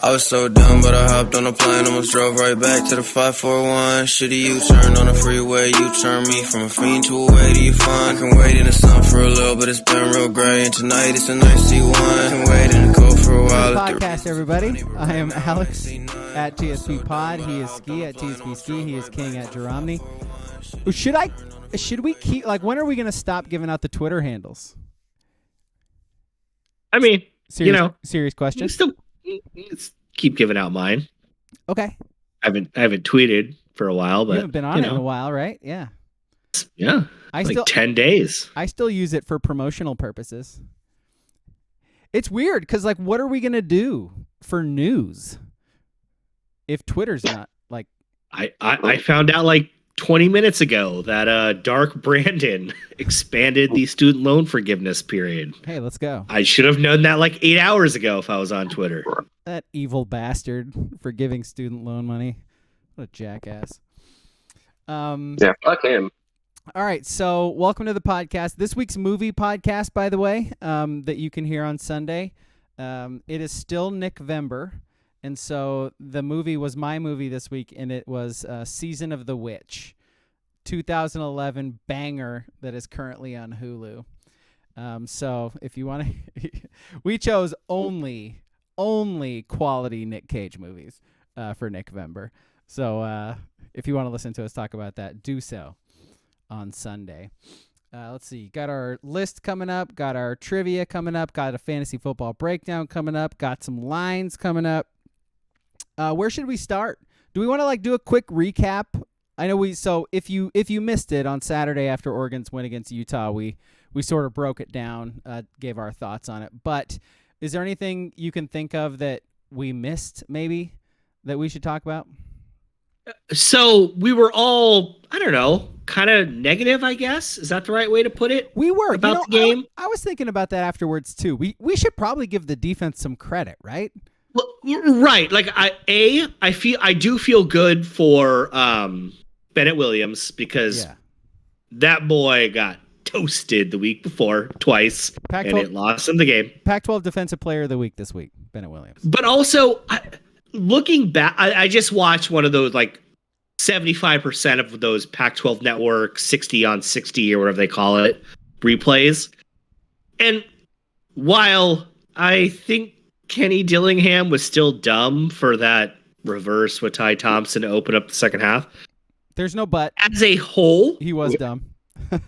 I was so dumb, but I hopped on a plane, almost drove right back to the 541. Shitty U-turn on the freeway, you turn me from a fiend to a way to you fun. I can wait in the sun for a little, but it's been real gray, and tonight it's a nice C1. I can wait in the cold for a while. Podcast, everybody. I am Alex at TSP Pod. He is Ski at TSP Ski. He is King at Jeromny. Should we keep, like, when are we going to stop giving out the Twitter handles? I mean, serious question. Let's keep giving out mine. Okay. I haven't tweeted for a while, but you haven't been on it in a while, right? Yeah. Yeah. 10 days. I still use it for promotional purposes. It's weird because, like, what are we gonna do for news if Twitter's not like? I found out like 20 minutes ago that Dark Brandon expanded the student loan forgiveness period. Hey, let's go. I should have known that like 8 hours ago if I was on Twitter. That evil bastard for giving student loan money. What a jackass. Yeah, fuck him. All right, so welcome to the podcast. This week's movie podcast, by the way, that you can hear on Sunday. It is still Nickvember. And so the movie was my movie this week, and it was Season of the Witch, 2011 banger that is currently on Hulu. So if you want to, we chose only quality Nick Cage movies for Nickvember. So if you want to listen to us talk about that, do so on Sunday. Let's see. Got our list coming up. Got our trivia coming up. Got a fantasy football breakdown coming up. Got some lines coming up. Where should we start? Do we want to do a quick recap? I know if you missed it on Saturday after Oregon's win against Utah, we sort of broke it down, gave our thoughts on it. But is there anything you can think of that we missed maybe that we should talk about? So we were all, I don't know, kind of negative, I guess. Is that the right way to put it? We were about the game. I was thinking about that afterwards too. We should probably give the defense some credit, right? Right. Like I do feel good for Bennett Williams because that boy got toasted the week before twice and it lost him the game. Pac-12 Defensive Player of the Week this week, Bennett Williams. But also, looking back, I just watched one of those 75% of those Pac-12 Network 60 on 60 or whatever they call it replays. And while I think Kenny Dillingham was still dumb for that reverse with Ty Thompson to open up the second half. There's no but. As a whole, he was dumb.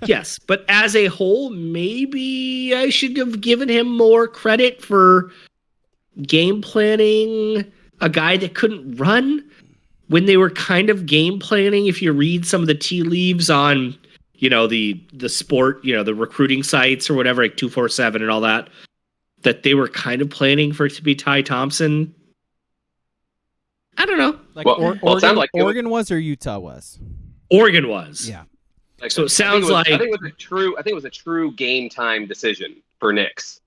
Yes, but as a whole, maybe I should have given him more credit for game planning a guy that couldn't run when they were kind of game planning. If you read some of the tea leaves on, the sport, the recruiting sites or whatever, like 247 and all that they were kind of planning for it to be Ty Thompson. I don't know. Oregon was or Utah was? Oregon was. Yeah. So it sounds I think it was a true game time decision for Knicks.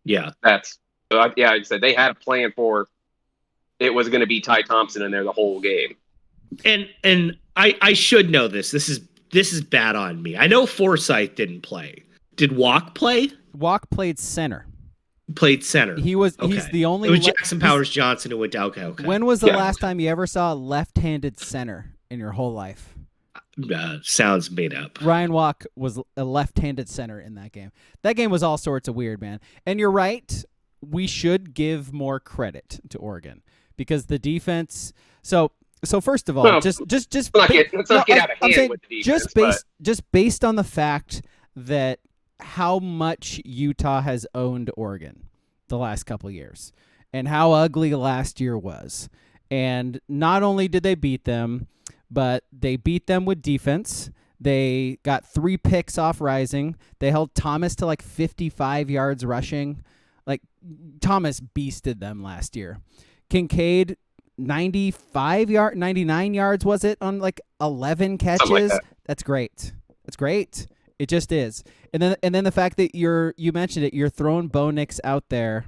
Yeah. Like I said, they had a plan for it was going to be Ty Thompson in there the whole game. And I should know this. This is bad on me. I know Forsythe didn't play. Did Walk play? Walk played center. Played center. He's the only. It was Jackson Powers Johnson who went down. Okay. When was the last time you ever saw a left-handed center in your whole life? Sounds made up. Ryan Walk was a left-handed center in that game. That game was all sorts of weird, man. And you're right. We should give more credit to Oregon because the defense. So first of all, let's not get out of hand with the defense. Just based on the fact that how much Utah has owned Oregon the last couple of years and how ugly last year was. And not only did they beat them, but they beat them with defense. They got 3 picks off Rising. They held Thomas to 55 yards rushing. Thomas beasted them last year. Kincaid, 99 yards was it on 11 catches? That's great. That's great. It just is. And then the fact that you mentioned it, you're throwing Bo Nix out there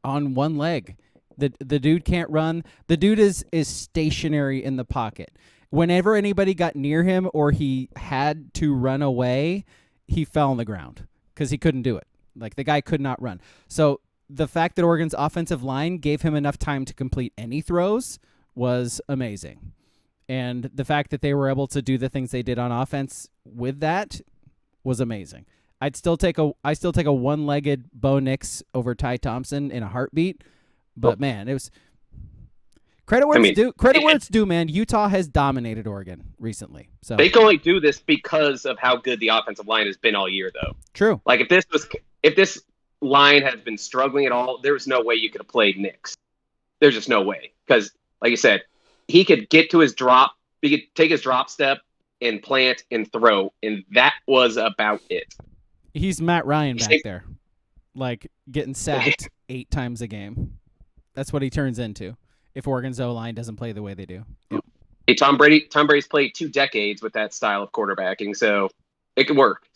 on one leg. The dude can't run. The dude is stationary in the pocket. Whenever anybody got near him or he had to run away, he fell on the ground because he couldn't do it. The guy could not run. So the fact that Oregon's offensive line gave him enough time to complete any throws was amazing. And the fact that they were able to do the things they did on offense with that was amazing. I still take a one-legged Bo Nix over Ty Thompson in a heartbeat. But man, it was credit where it's due, man. Utah has dominated Oregon recently. So they can only do this because of how good the offensive line has been all year, though. True. Like if this line has been struggling at all, there's no way you could have played Nix. There's just no way, because like you said, he could get to his drop, he could take his drop step and plant and throw, and that was about it. He's Matt Ryan back there, like getting sacked 8 times a game. That's what he turns into if Oregon's O-line doesn't play the way they do. Yep. Hey, Tom Brady's played 2 decades with that style of quarterbacking, so it can work.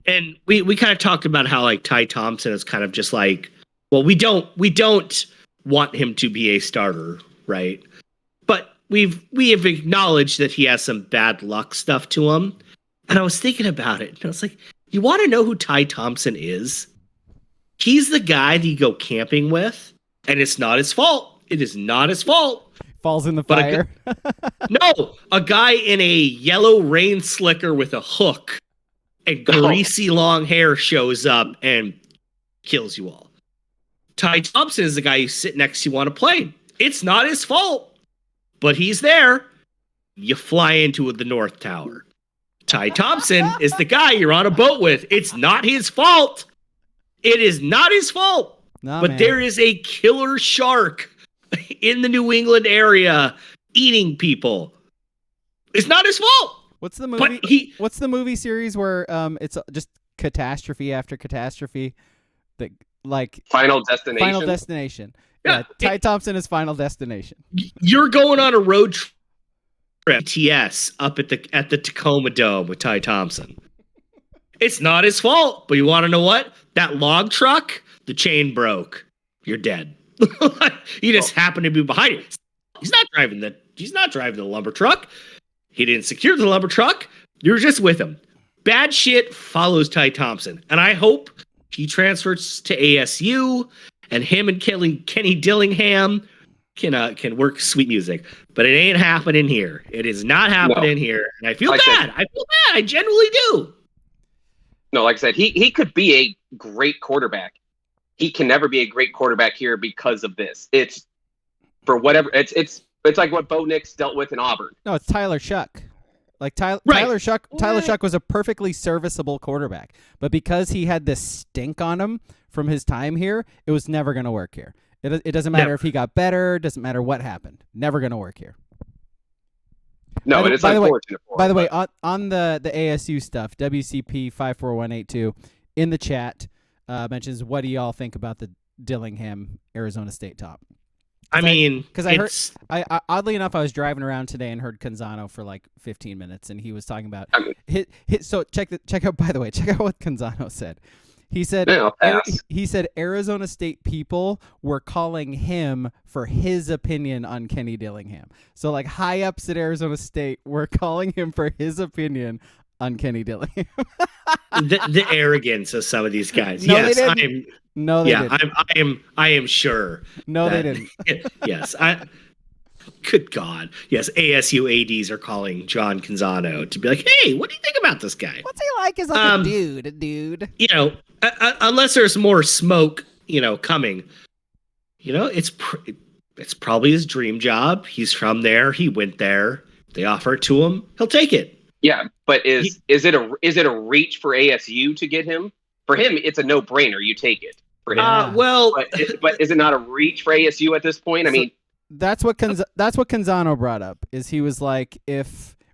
And we kind of talked about how like Ty Thompson is kind of just like, well, we don't want him to be a starter, right? But we have acknowledged that he has some bad luck stuff to him. And I was thinking about it, and I was like, you want to know who Ty Thompson is? He's the guy that you go camping with, and it's not his fault. It is not his fault. Falls in the fire. A guy in a yellow rain slicker with a hook and greasy long hair shows up and kills you all. Ty Thompson is the guy you sit next to want to play. It's not his fault, but he's there. You fly into the North Tower. Ty Thompson is the guy you're on a boat with. It's not his fault. It is not his fault. No, but man. There is a killer shark in the New England area eating people. It's not his fault. What's the movie? What's the movie series where it's just catastrophe after catastrophe? That like Final Destination. Final Destination. Yeah, Ty Thompson is Final Destination. You're going on a road trip, TS, up at the Tacoma Dome with Ty Thompson. It's not his fault, but you want to know what? That log truck, the chain broke. You're dead. He just happened to be behind it. He's not driving the lumber truck. He didn't secure the lumber truck. You're just with him. Bad shit follows Ty Thompson, and I hope he transfers to ASU, and him and Kenny Dillingham can work sweet music. But it ain't happening here. It is not happening here, and I feel bad. I genuinely do. No, like I said, he could be a great quarterback. He can never be a great quarterback here because of this. It's for whatever. It's like what Bo Nix dealt with in Auburn. No, it's Tyler Shuck. Like Tyler Shuck was a perfectly serviceable quarterback, but because he had this stink on him from his time here, it was never going to work here. It doesn't matter if he got better. Doesn't matter what happened. Never going to work here. No, it's unfortunate. By the way, on the ASU stuff, WCP 54182 in the chat mentions, what do y'all think about the Dillingham Arizona State top? Because I heard, oddly enough, I was driving around today and heard Canzano for like 15 minutes, and he was talking about So check out what Canzano said. He said Arizona State people were calling him for his opinion on Kenny Dillingham. So like high ups at Arizona State were calling him for his opinion on Kenny Dillingham. the arrogance of some of these guys. No, yes, they didn't. I am sure. No, they didn't. Yes, good God. Yes, ASU ADs are calling John Canzano to be like, hey, what do you think about this guy? What's he like as like a dude? You know, unless there's more smoke, coming, it's probably his dream job. He's from there. He went there. They offer it to him. He'll take it. Yeah, but is it a reach for ASU to get him? For him, it's a no-brainer. You take it. For him. But is it not a reach for ASU at this point? I mean, that's what Canzano brought up. Is he was like,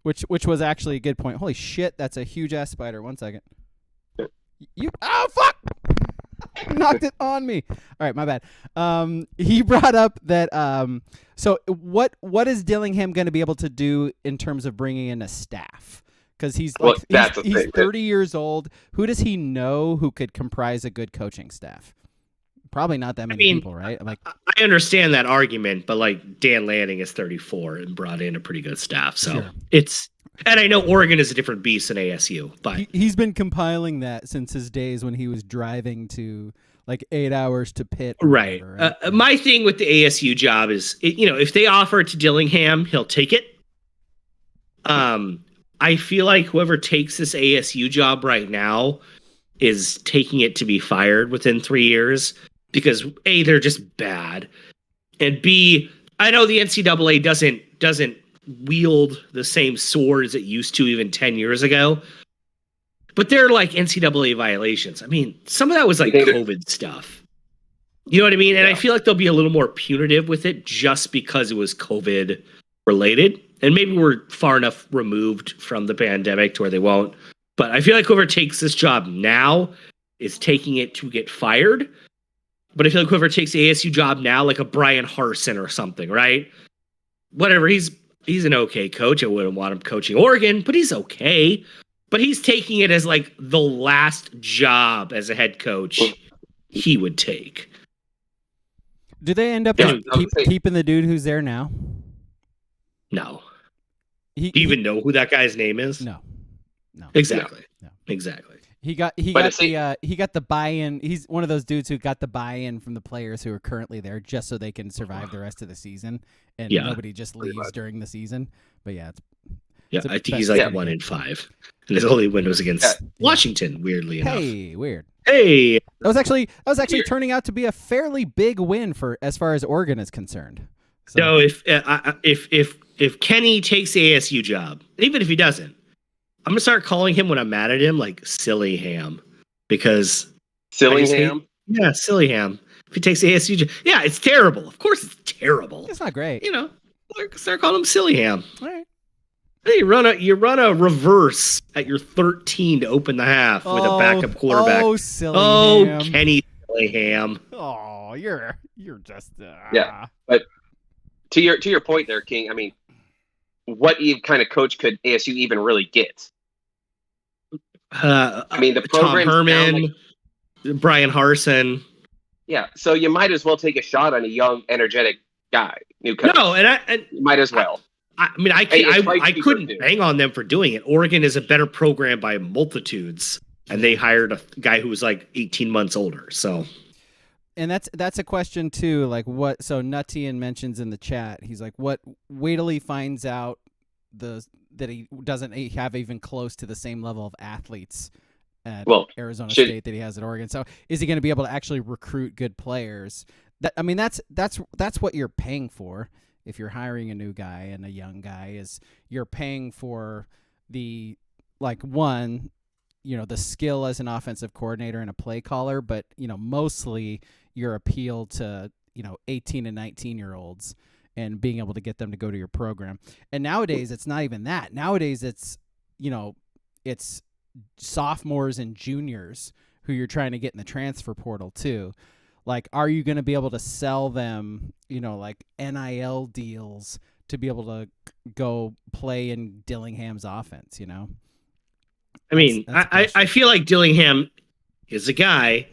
which was actually a good point. Holy shit, that's a huge ass spider. 1 second. Fuck! Knocked it on me. All right, my bad. He brought up that. So what is Dillingham going to be able to do in terms of bringing in a staff? Because he's 30 years old. Who does he know who could comprise a good coaching staff? Probably not that many people, right? I understand that argument, but like Dan Lanning is 34 and brought in a pretty good staff. So sure. And I know Oregon is a different beast than ASU, but he's been compiling that since his days when he was driving to like 8 hours to pit. Or Right. whatever, right? My thing with the ASU job is, if they offer it to Dillingham, he'll take it. I feel like whoever takes this ASU job right now is taking it to be fired within 3 years because A, they're just bad, and B, I know the NCAA doesn't wield the same sword as it used to even 10 years ago, but they're like NCAA violations. I mean, some of that was like COVID stuff. You know what I mean? And I feel like they'll be a little more punitive with it just because it was COVID related. And maybe we're far enough removed from the pandemic to where they won't. But I feel like whoever takes this job now is taking it to get fired. But I feel like whoever takes the ASU job now, like a Brian Harsin or something, right? Whatever, he's an okay coach. I wouldn't want him coaching Oregon, but he's okay. But he's taking it as like the last job as a head coach he would take. Do they end up keeping the dude who's there now? No. Do you even know who that guy's name is? No. Exactly. No. Exactly. He got the buy-in. He's one of those dudes who got the buy-in from the players who are currently there just so they can survive the rest of the season, and nobody just leaves during the season. But I think he's like 1 in 5, and his only win was against Washington. Weirdly enough. Hey, weird. Hey, that was actually turning out to be a fairly big win for as far as Oregon is concerned. So if Kenny takes the ASU job, even if he doesn't, I'm gonna start calling him when I'm mad at him like Silly Ham, because Silly Ham. Yeah, Silly Ham. If he takes the ASU job, it's terrible. Of course, it's terrible. It's not great. Start calling him Silly Ham. All right. Hey, you run a reverse at your 13 to open the half with a backup quarterback. Oh, Silly Ham. Kenny Silly Ham. Oh, you're just Yeah, but to your point there, King. I mean, what kind of coach could ASU even really get? I mean, the program, Tom Herman, Brian Harsin. Yeah, so you might as well take a shot on a young, energetic guy, new coach. No, and you might as well. I couldn't bang on them for doing it. Oregon is a better program by multitudes, and they hired a guy who was like 18 months older. So, and that's a question too. Like what? So Nutian mentions in the chat. He's like, "What? Wait till he finds out that he doesn't have even close to the same level of athletes at Arizona State that he has at Oregon. So is he going to be able to actually recruit good players? That's what you're paying for. If you're hiring a new guy and a young guy, is you're paying for the the skill as an offensive coordinator and a play caller, but mostly your appeal to 18 and 19-year-olds and being able to get them to go to your program. And nowadays it's not even that. Nowadays it's it's sophomores and juniors who you're trying to get in the transfer portal too. Like, are you going to be able to sell them, like NIL deals to be able to go play in Dillingham's offense, I mean, I feel like Dillingham is a guy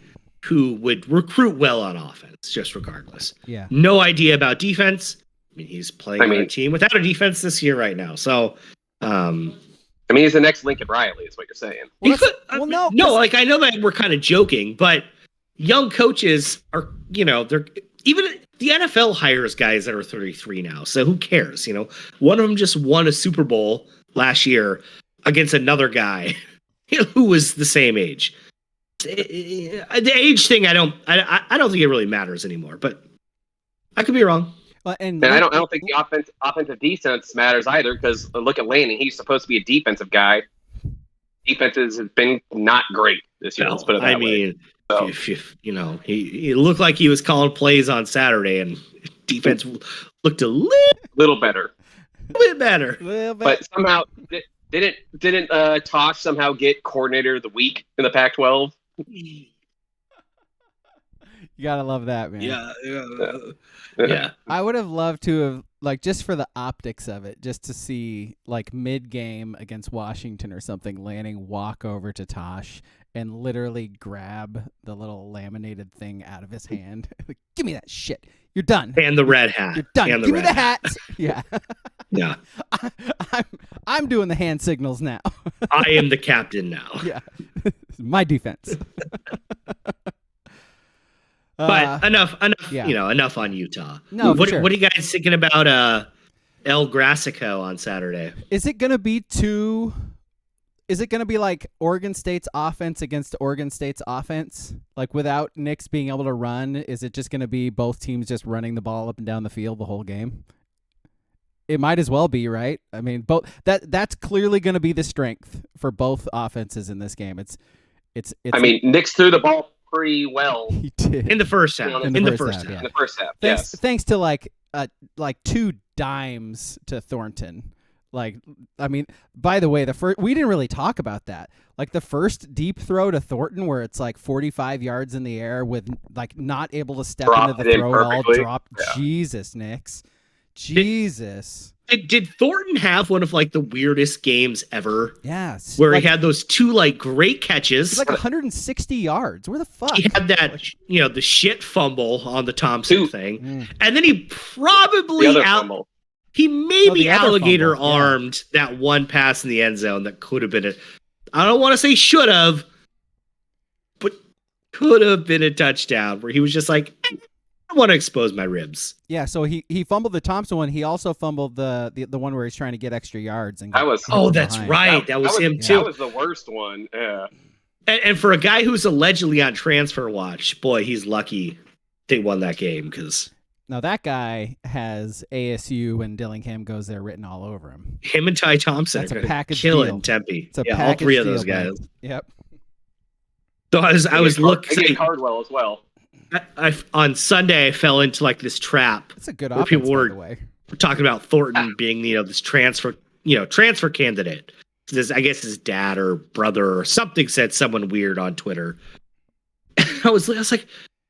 who would recruit well on offense, just regardless. Yeah. No idea about defense. I mean, he's playing on a team without a defense this year right now. So, he's the next Lincoln Riley, is what you're saying. No, like I know that we're kind of joking, but young coaches are, they're even the NFL hires guys that are 33 now. So who cares? One of them just won a Super Bowl last year against another guy who was the same age. The age thing, I don't think it really matters anymore, but I could be wrong. And I don't think the offensive defense matters either, because look at Lanning. He's supposed to be a defensive guy. Defenses have been not great this year. Let's put it that way. So. He looked like he was calling plays on Saturday, and defense looked a little better. A little bit better. But somehow, didn't Tosh somehow get coordinator of the week in the Pac-12? You gotta love that, man. Yeah. I would have loved to have, just for the optics of it, just to see, mid-game against Washington or something, Lanning walk over to Tosh and literally grab the little laminated thing out of his hand. Give me that shit. You're done. And the red hat. You're done. And Give me the hat. Yeah. Yeah. I'm doing the hand signals now. I am the captain now. Yeah. My defense. But enough, yeah. enough on Utah. No, what, for sure. what are you guys thinking about El Grassico on Saturday? Is it going to be like Oregon State's offense against Oregon State's offense? Like without Nick's being able to run, is it just going to be both teams just running the ball up and down the field the whole game? It might as well be, right? I mean, that's clearly going to be the strength for both offenses in this game. It's I mean, Nick's threw the ball pretty well. He did. In the first half. In the first half. In the first half, Thanks to like 2 dimes to Thornton. Like, I mean, by the way, we didn't really talk about that. Like the first deep throw to Thornton where it's like 45 yards in the air with like not able to step into the throw at all. Dropped. Yeah. Jesus, Nix. Jesus. Did Thornton have one of like the weirdest games ever? Yes. Where he had those 2 like great catches. Like 160 yards. Where the fuck? He had that, the shit fumble on the Thompson thing. And then he probably He maybe alligator armed that one pass in the end zone that could have been I don't want to say should have, but could have been a touchdown where he was just like, I want to expose my ribs. Yeah, so he fumbled the Thompson one. He also fumbled the one where he's trying to get extra yards. And that's right. That was him too. That was the worst one. Yeah. And for a guy who's allegedly on transfer watch, boy, he's lucky they won that game because. Now that guy has ASU and Dillingham goes there written all over him. Him and Ty Thompson are going to kill in Tempe. It's a all 3 of those guys. Man. Yep. So I was looking. Cardwell as well. On Sunday, I fell into like this trap. That's a good where offense, people were by the way. Talking about Thornton being, this transfer candidate. I guess his dad or brother or something said someone weird on Twitter. I was like,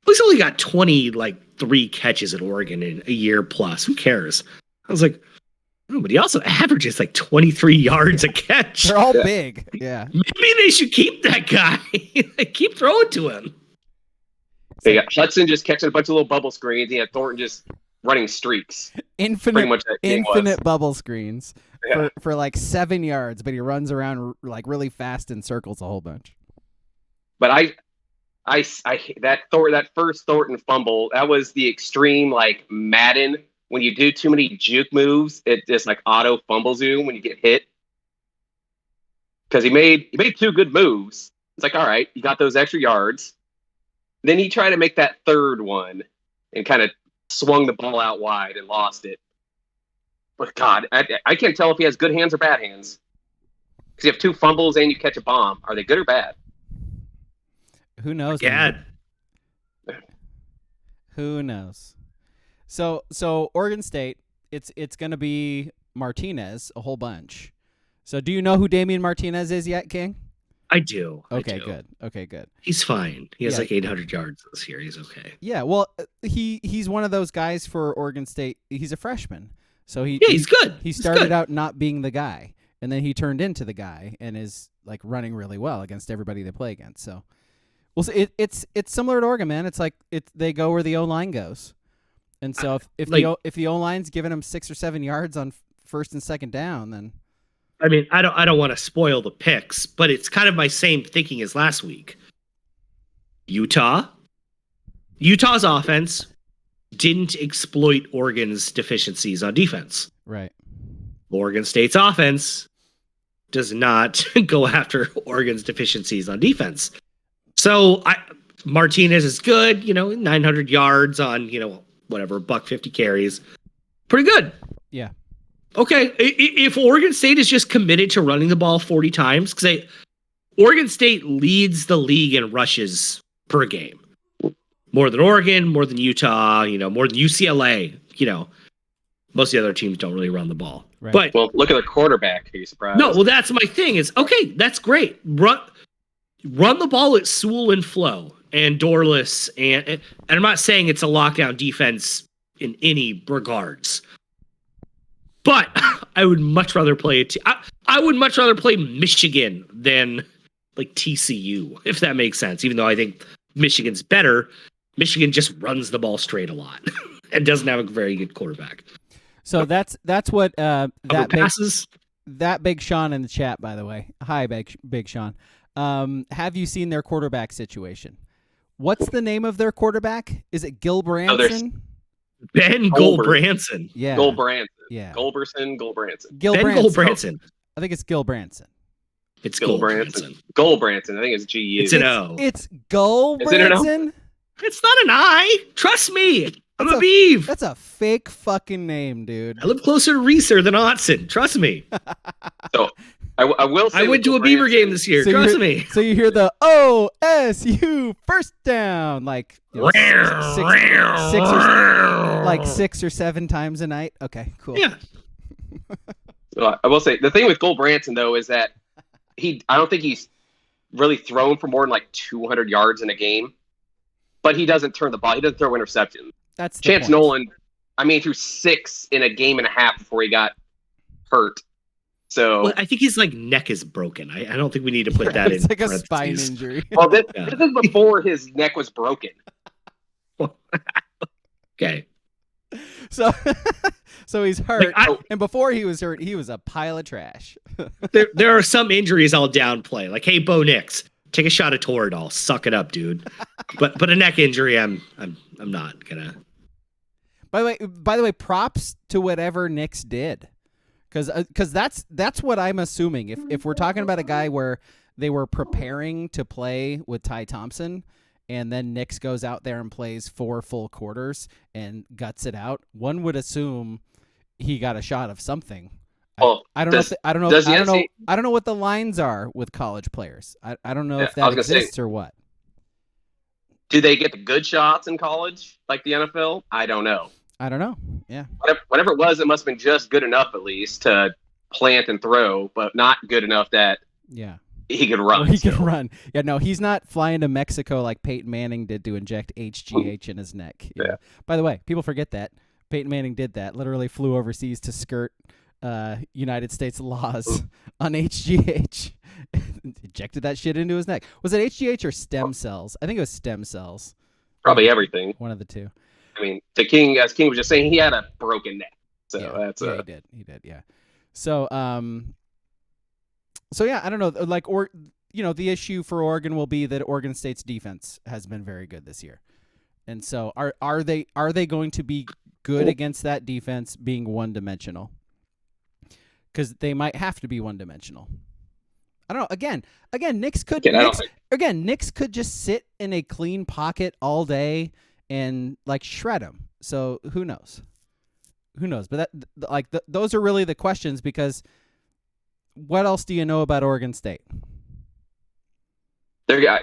he's only got 23 catches at Oregon in a year plus. Who cares? I was like, oh, but he also averages like 23 yards a catch. They're all big. Yeah. Maybe they should keep that guy. Keep throwing to him. They got Hudson just catching a bunch of little bubble screens. He had Thornton just running streaks. Infinite bubble screens for like 7 yards, but he runs around like really fast in circles a whole bunch. But I that first Thornton fumble, that was the extreme like Madden. When you do too many juke moves, it just like auto fumbles you when you get hit. Because he made 2 good moves. It's like, all right, you got those extra yards. Then he tried to make that third one and kind of swung the ball out wide and lost it. But God, I can't tell if he has good hands or bad hands. Because you have 2 fumbles and you catch a bomb. Are they good or bad? Who knows? Yeah. Who knows? So Oregon State, it's going to be Martinez a whole bunch. So do you know who Damian Martinez is yet, King? I do. Okay, good. He's fine. He has like 800 yards this year. He's okay. Yeah, well, he's one of those guys for Oregon State. He's a freshman. So he's good. He started out not being the guy, and then he turned into the guy and is like running really well against everybody they play against. So well, it's similar to Oregon, man. It's like they go where the O-line goes. And so if the O-line's giving him 6 or 7 yards on first and second down, then I mean, I don't want to spoil the picks, but it's kind of my same thinking as last week. Utah's offense didn't exploit Oregon's deficiencies on defense. Right. Oregon State's offense does not go after Oregon's deficiencies on defense. So Martinez is good, 900 yards on, whatever, $150 carries. Pretty good. Yeah. Okay, if Oregon State is just committed to running the ball 40 times, because Oregon State leads the league in rushes per game. More than Oregon, more than Utah, more than UCLA. Most of the other teams don't really run the ball. Right. But well, look at their quarterback. Are you surprised? No, well, that's my thing. Is okay, that's great. Run the ball at Sewell and Flowe and Dorless, and I'm not saying it's a lockdown defense in any regards. But I would much rather play I would much rather play Michigan than like TCU, if that makes sense. Even though I think Michigan's better, Michigan just runs the ball straight a lot and doesn't have a very good quarterback. So that's what passes. That Big Sean in the chat, by the way. Hi, Big Sean. Have you seen their quarterback situation? What's the name of their quarterback? Is it Gil Branson? Ben Goldbranson. Yeah. Goldbranson. Yeah. Goldbranson. Gil Ben Branson. Goldbranson. I think it's Gil Branson. It's Goldbranson. Goldbranson. Goldbranson. I think it's GU. It's an O. It's Gul Is it an O? Branson? It's not an I. Trust me. I'm a beef. That's a fake fucking name, dude. I live closer to Reeser than Otson. Trust me. So I will say I went to a Beaver game this year. Trust me. So you hear the OSU first down like six or seven times a night. Okay, cool. Yeah. I will say the thing with Goldbranson though is that I don't think he's really thrown for more than like 200 yards in a game, but he doesn't turn the ball. He doesn't throw interceptions. That's the Chance point. Nolan. I mean, he threw 6 in a game and a half before he got hurt. So Well, I think his neck is broken. I don't think we need to put that in. It's like a parentheses. spine injury. well, this is before his neck was broken. Okay. So so he's hurt. Like, and before he was hurt, he was a pile of trash. there are some injuries I'll downplay. Like, hey, Bo Nix, take a shot of Toradol. Suck it up, dude. But a neck injury, I'm not gonna. By the way, props to whatever Knicks did, because that's what I'm assuming. If we're talking about a guy where they were preparing to play with Ty Thompson, and then Knicks goes out there and plays 4 full quarters and guts it out, one would assume he got a shot of something. Well, I don't know what the lines are with college players. I don't know if that exists or what. Do they get the good shots in college like the NFL? I don't know. Yeah. Whatever it was, it must have been just good enough at least to plant and throw, but not good enough that he could run. He could run. Yeah, no, he's not flying to Mexico like Peyton Manning did to inject HGH in his neck. Yeah. By the way, people forget that. Peyton Manning did that. Literally flew overseas to skirt United States laws on HGH. Injected that shit into his neck. Was it HGH or stem cells? I think it was stem cells. Probably everything. One of the two. I mean, as King was just saying, he had a broken neck. So he did. Yeah. So yeah, I don't know. Like, the issue for Oregon will be that Oregon State's defense has been very good this year, and so are they going to be good against that defense being one-dimensional? Because they might have to be one-dimensional. I don't know. Again, Knicks could just sit in a clean pocket all day and like shred them. So who knows? But those are really the questions, because what else do you know about Oregon State? They're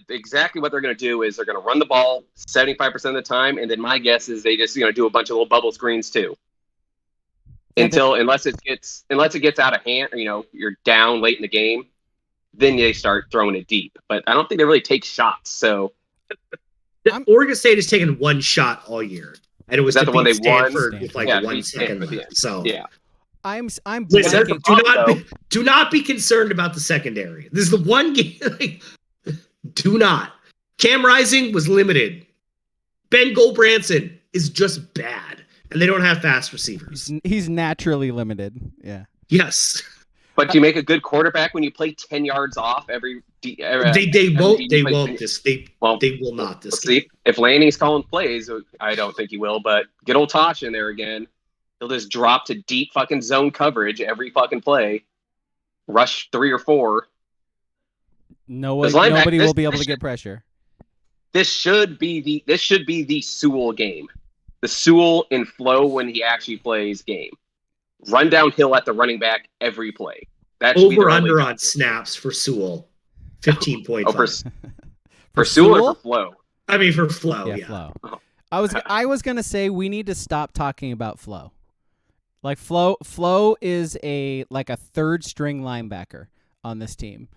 exactly what they're going to do is they're going to run the ball 75% of the time, and then my guess is they just do a bunch of little bubble screens too. Unless it gets out of hand, or, you're down late in the game, then they start throwing it deep. But I don't think they really take shots. So Oregon State has taken one shot all year, and it was the one they won with 1 second left. So yeah. I'm Listen, do not be concerned about the secondary. This is the one game. Do not. Cam Rising was limited. Ben Goldbranson is just bad, and they don't have fast receivers. He's naturally limited. Yeah. Yes. But do you make a good quarterback when you play 10 yards off every? They won't. They will not this game. See, if Lanning's calling plays, I don't think he will. But get old Tosh in there again. He'll just drop to deep fucking zone coverage every fucking play. Rush 3 or 4. Nobody will be able to get pressure. This should be the Sewell game. The Sewell and Flowe when he actually plays game. Run downhill at the running back every play. That should over under on snaps for Sewell. 15.5. For Sewell or for Flowe? I mean for Flowe. Yeah. Flowe. I was gonna say we need to stop talking about Flowe. Like Flowe is a 3rd string linebacker on this team.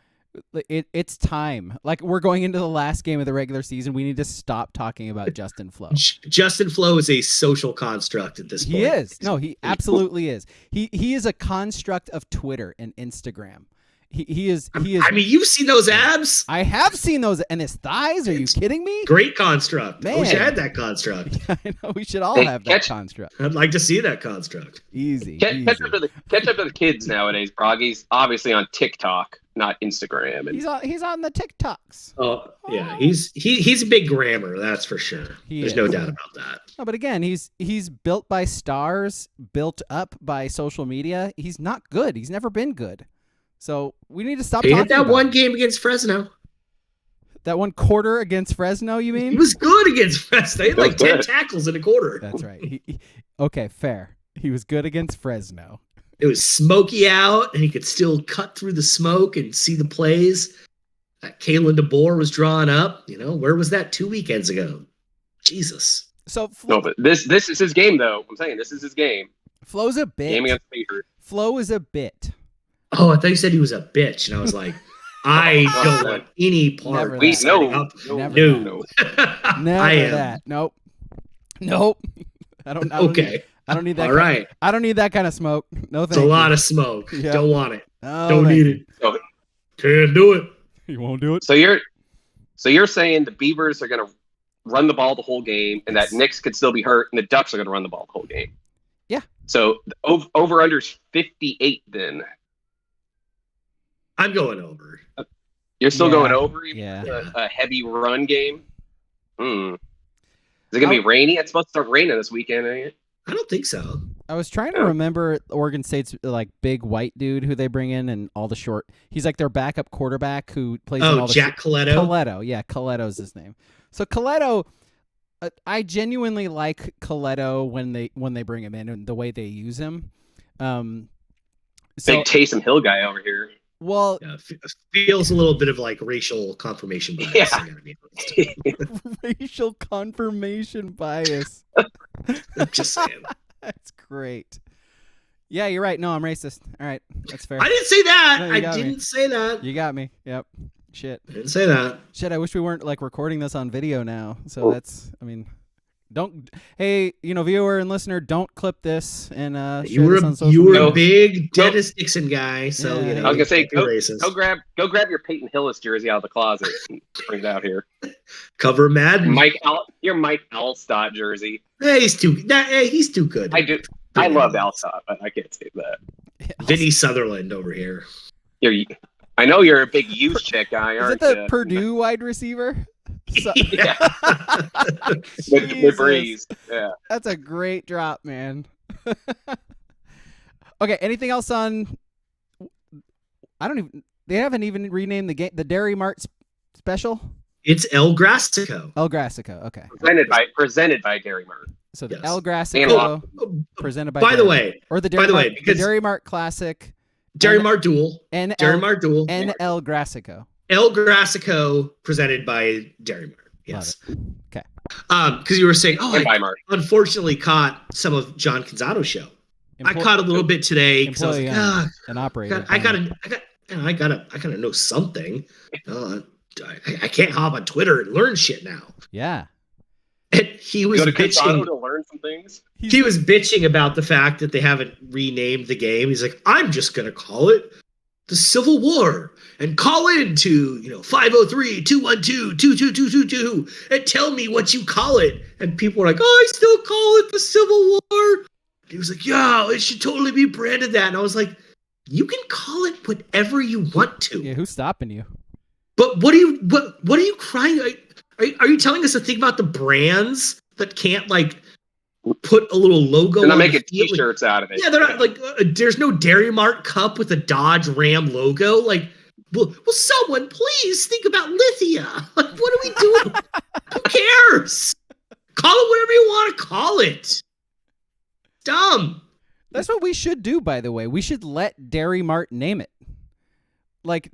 It's time. Like, we're going into the last game of the regular season. We need to stop talking about Justin Flowe. Justin Flowe is a social construct at this point. He is. No, he absolutely is. He is a construct of Twitter and Instagram. He is. I mean, you've seen those abs. I have seen those, and his thighs. Are you kidding me? Great construct. Man. I wish I had that construct. I know we should all have that construct. I'd like to see that construct. Easy. Catch up to the kids nowadays. Bragi's obviously on TikTok not Instagram. And He's on the TikToks. Oh yeah, he's a big grammer, that's for sure. There's no doubt about that. No, but again, he's built by stars, built up by social media. He's not good. He's never been good. So we need to stop. He talking had that about one him. game against Fresno. That one quarter against Fresno, you mean? He was good against Fresno. He had like 10 tackles in a quarter. That's right. Okay, fair. He was good against Fresno. It was smoky out, and he could still cut through the smoke and see the plays. Kalen DeBoer was drawing up. Where was that 2 weekends ago? Jesus. So no, but this is his game, though. I'm saying this is his game. Flowe's a bit. Game against Patriots. Flowe is a bit. Oh, I thought you said he was a bitch, and I was like, I don't want any part. Never of that. No. Never that. Nope. I don't need that. All right. I don't need that kind of smoke. No, thank It's a you. lot of smoke. Yeah. Don't want it. Oh, Don't need it. So, Can't do it. You won't do it. so you're saying the Beavers are going to run the ball the whole game, and that Knicks could still be hurt, and the Ducks are going to run the ball the whole game. Yeah. So over under's 58 then. I'm going over. You're still going over even Yeah. with a heavy run game? Is it going to be rainy? It's supposed to start raining this weekend, ain't it? I don't think so. I was trying to remember Oregon State's like big white dude who they bring in and all the short. He's like their backup quarterback who plays. in all the Jack Coletto. Coletto, yeah, Coletto's his name. So Coletto, I genuinely like Coletto when they bring him in and the way they use him. Big Taysom Hill guy over here. Well, Feels a little bit of like racial confirmation bias. Yeah. I gotta be honest. racial confirmation bias. I'm just saying. That's great. Yeah, you're right. No, I'm racist. All right, that's fair. I didn't say that. No, you I got me. didn't say that. You got me. Yep. Shit. I didn't say that. Shit. I wish we weren't like recording this on video now. So that's. I mean, don't. Hey, viewer and listener, don't clip this and share this on social You were media. a big Dennis Dixon guy, so Yeah. I was gonna say, you're racist. go grab your Peyton Hillis jersey out of the closet and bring it out here. Cover Madden. Your Mike Alstott jersey. Hey, he's too good. I do. I love Alstott, but I can't say that. Vinny Sutherland over here. I know you're a big youth check guy, Is aren't it the you? Purdue wide receiver? Yeah. with Breeze. Yeah. That's a great drop, man. Okay, anything else on? They haven't even renamed the game. The Dairy Mart special. It's El Grassico. El Grassico. Okay. Presented by Dairy Mart. So the Yes. El Grassico presented by. By the Dairy way, Mart. Or the Dairy by the Mart, way, because the Dairy Mart Classic. Dairy Mart Duel. And Dairy Mart Duel. and El Grassico. El Grassico presented by Dairy Mart. Yes. Okay. Because you were saying, And by I Mart. unfortunately caught some of John Canzato's show. I caught a little bit today because I was like, Employee an operator. I gotta know something. I can't hop on Twitter and learn shit now. Yeah. And he was Go to bitching. Casado to learn some things. He was bitching about the fact that they haven't renamed the game. He's like, I'm just gonna call it the Civil War and call in to 503-212-22222 and tell me what you call it. And people were like, I still call it the Civil War. And he was like, yeah, it should totally be branded that. And I was like, you can call it whatever you want to. Yeah, who's stopping you? But what are you crying? Are you telling us to think about the brands that can't like put a little logo? They're not on making the field? T-shirts out of it. Yeah, they're not like there's no Dairy Mart cup with a Dodge Ram logo. Like, will someone please think about Lithia? Like, what are we doing? Who cares? Call it whatever you want to call it. Dumb. That's what we should do, by the way. We should let Dairy Mart name it. Like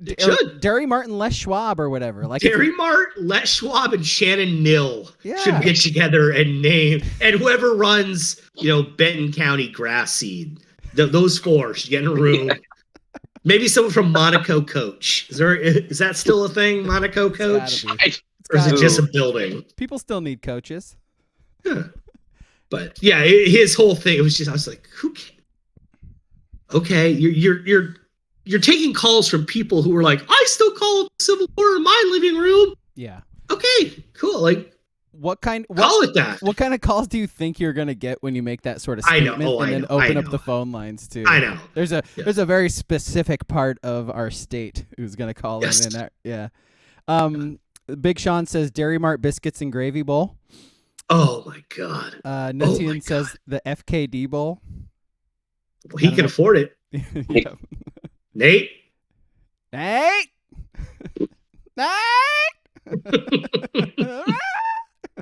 Dairy Mart and Les Schwab or whatever. Like Dairy Mart, Les Schwab, and Shannon Mill Yeah. should get together and name, and whoever runs, Benton County Grass Seed, those four should get in a room. Maybe someone from Monaco Coach. Is that still a thing, Monaco Coach? It's gotta be. Or is it just a building? People still need coaches. Yeah. But yeah, his whole thing, it was just, I was like, who cares? Okay, you're taking calls from people who were like, I still call it Civil War in my living room. Yeah. Okay, cool. Like, Call it that. What kind of calls do you think you're gonna get when you make that sort of I statement know. and then open up the phone lines too? I know. There's a very specific part of our state who's gonna call in that. Yeah. Big Sean says Dairy Mart biscuits and gravy bowl. Oh my God. Nutian says the FKD bowl. Well, he can afford it. Yeah. Nate.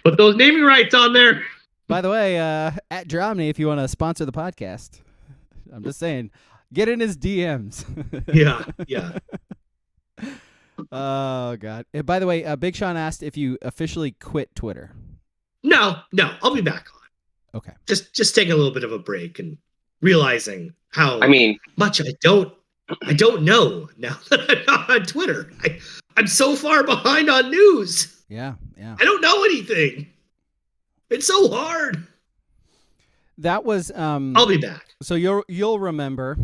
Put those naming rights on there. By the way, at Dromney, if you want to sponsor the podcast, I'm just saying, get in his DMs. Yeah. Oh God. By the way, Big Sean asked if you officially quit Twitter. No, I'll be back on. Okay. Just taking a little bit of a break and realizing how much I don't know now that I'm not on Twitter. I'm so far behind on news. Yeah. I don't know anything. It's so hard. That was I'll be back. So you'll remember.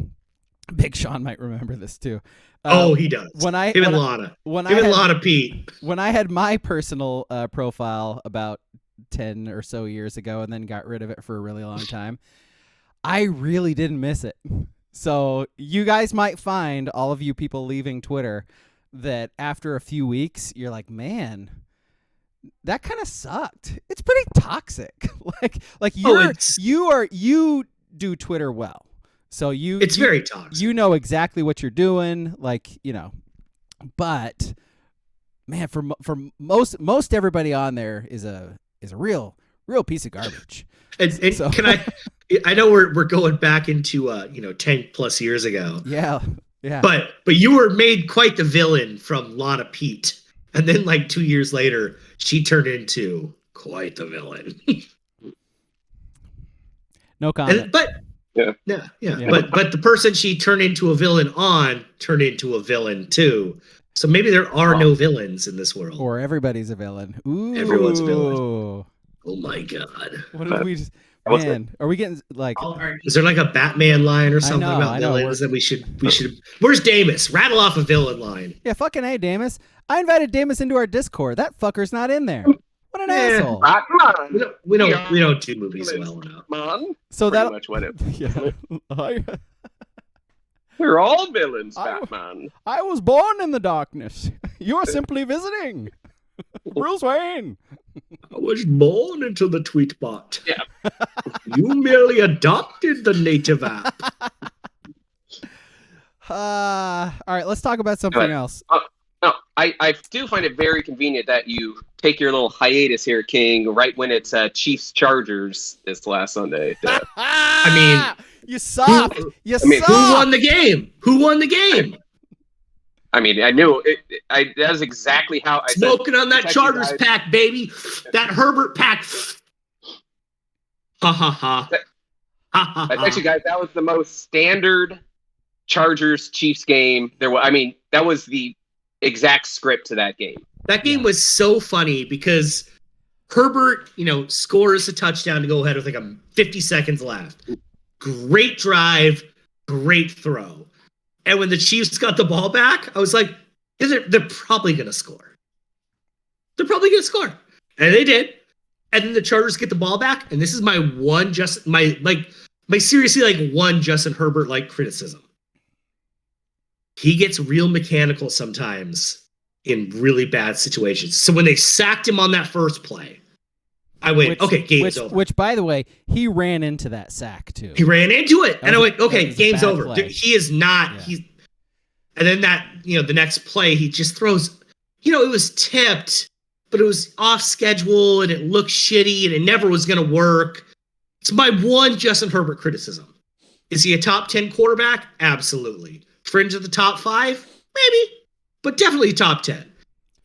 Big Sean might remember this too. He does. Him and Lana Pete. When I had my personal profile about 10 or so years ago and then got rid of it for a really long time, I really didn't miss it. So you guys might find, all of you people leaving Twitter, that after a few weeks, you're like, man, that kind of sucked. It's pretty toxic. like you do Twitter well. So it's very toxic. You know exactly what you're doing, but man, for most everybody on there is a real piece of garbage. And so. I know we're going back into 10 plus years ago. Yeah. But you were made quite the villain from Lana Pete, and then 2 years later, she turned into quite the villain. No comment. Yeah. But the person she turned into a villain turned into a villain too. So maybe there are no villains in this world. Or everybody's a villain. Ooh. Everyone's a villain. Oh my God. What did we just... Man, are we getting Is there a Batman line or something about villains that we should? Where's Damus? Rattle off a villain line. Yeah, fucking hey, Damus. I invited Damus into our Discord. That fucker's not in there. What an asshole. We don't do movies well enough. Man. So pretty much what it. Yeah. We're all villains, Batman. I was born in the darkness. You're simply visiting. Bruce Wayne. I was born into the tweet bot. Yeah. You merely adopted the native app. All right, let's talk about something else. No, I do find it very convenient that you take your little hiatus here, King, right when it's Chiefs Chargers this last Sunday. You soft. Soft. Who won the game? I knew it. That was exactly how I smoking on that Chargers pack, baby. That Herbert pack. Ha ha ha. Actually, guys, that was the most standard Chargers Chiefs game there was. That was the exact script to that game. That game was so funny because Herbert, scores a touchdown to go ahead with 50 seconds left. Great drive, great throw. And when the Chiefs got the ball back, I was like, they're probably going to score. And they did. And then the Chargers get the ball back. And this is my one Justin Herbert criticism. He gets real mechanical sometimes in really bad situations. So when they sacked him on that first play, I went, okay, game's over. Which, by the way, he ran into that sack too. He ran into it. And I went, okay, game's over. He is not. Yeah. And then the next play, he just throws, it was tipped, but it was off schedule and it looked shitty and it never was going to work. It's my one Justin Herbert criticism. Is he a top 10 quarterback? Absolutely. Fringe of the top 5? Maybe, but definitely top 10.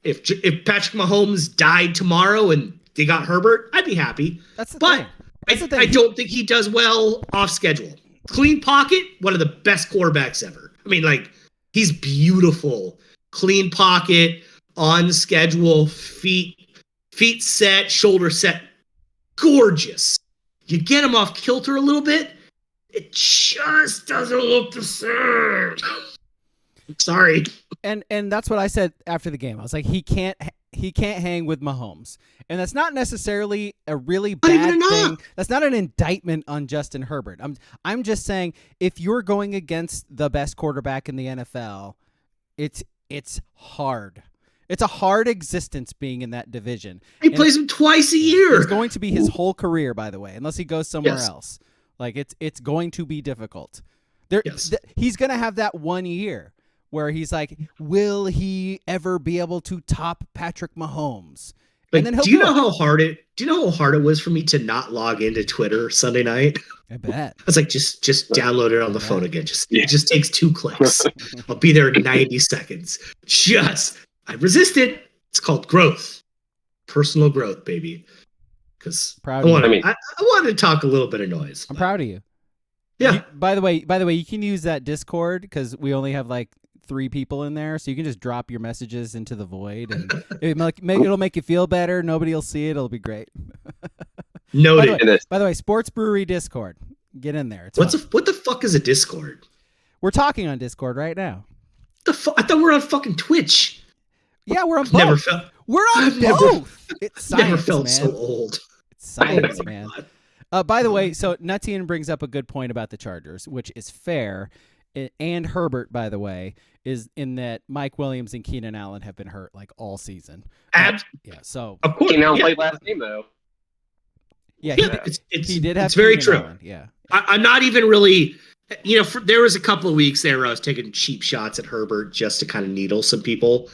If Patrick Mahomes died tomorrow and they got Herbert, I'd be happy. That's the thing. I don't think he does well off schedule. Clean pocket, one of the best quarterbacks ever. He's beautiful. Clean pocket, on schedule, feet set, shoulder set. Gorgeous. You get him off kilter a little bit, it just doesn't look the same. Sorry. And that's what I said after the game. I was like, he can't can't hang with Mahomes. And that's not necessarily a really bad thing. That's not an indictment on Justin Herbert. I'm just saying if you're going against the best quarterback in the NFL, it's hard. It's a hard existence being in that division. He plays him twice a year. It's going to be his whole career, by the way, unless he goes somewhere else. Like it's going to be difficult. He's going to have that 1 year where he's like, will he ever be able to top Patrick Mahomes? Like, do you know how hard it was for me to not log into Twitter Sunday night? I bet. I was like, just download it on the phone again. It just takes 2 clicks. I'll be there in 90 seconds. I resisted. It's called growth. Personal growth, baby. Because I wanted to talk a little bit of noise. I'm proud of you. Yeah. By the way, you can use that Discord because we only have like 3 people in there, so you can just drop your messages into the void, and it'll make you feel better. Nobody will see it. It'll be great. Noted. By the way, Sports Brewery Discord. Get in there. What the fuck is a Discord? We're talking on Discord right now. I thought we were on fucking Twitch. Yeah, we're on both. We're on both. It's science, never felt man. So old. It's science, man. By the way, so Nutian brings up a good point about the Chargers, which is fair. And Herbert, by the way, is in that Mike Williams and Keenan Allen have been hurt like all season. So of course, Keenan Allen played last game though. Yeah, he did have. It's very Keenan true. Allen, yeah, I'm not even really. There was a couple of weeks there where I was taking cheap shots at Herbert just to kind of needle some people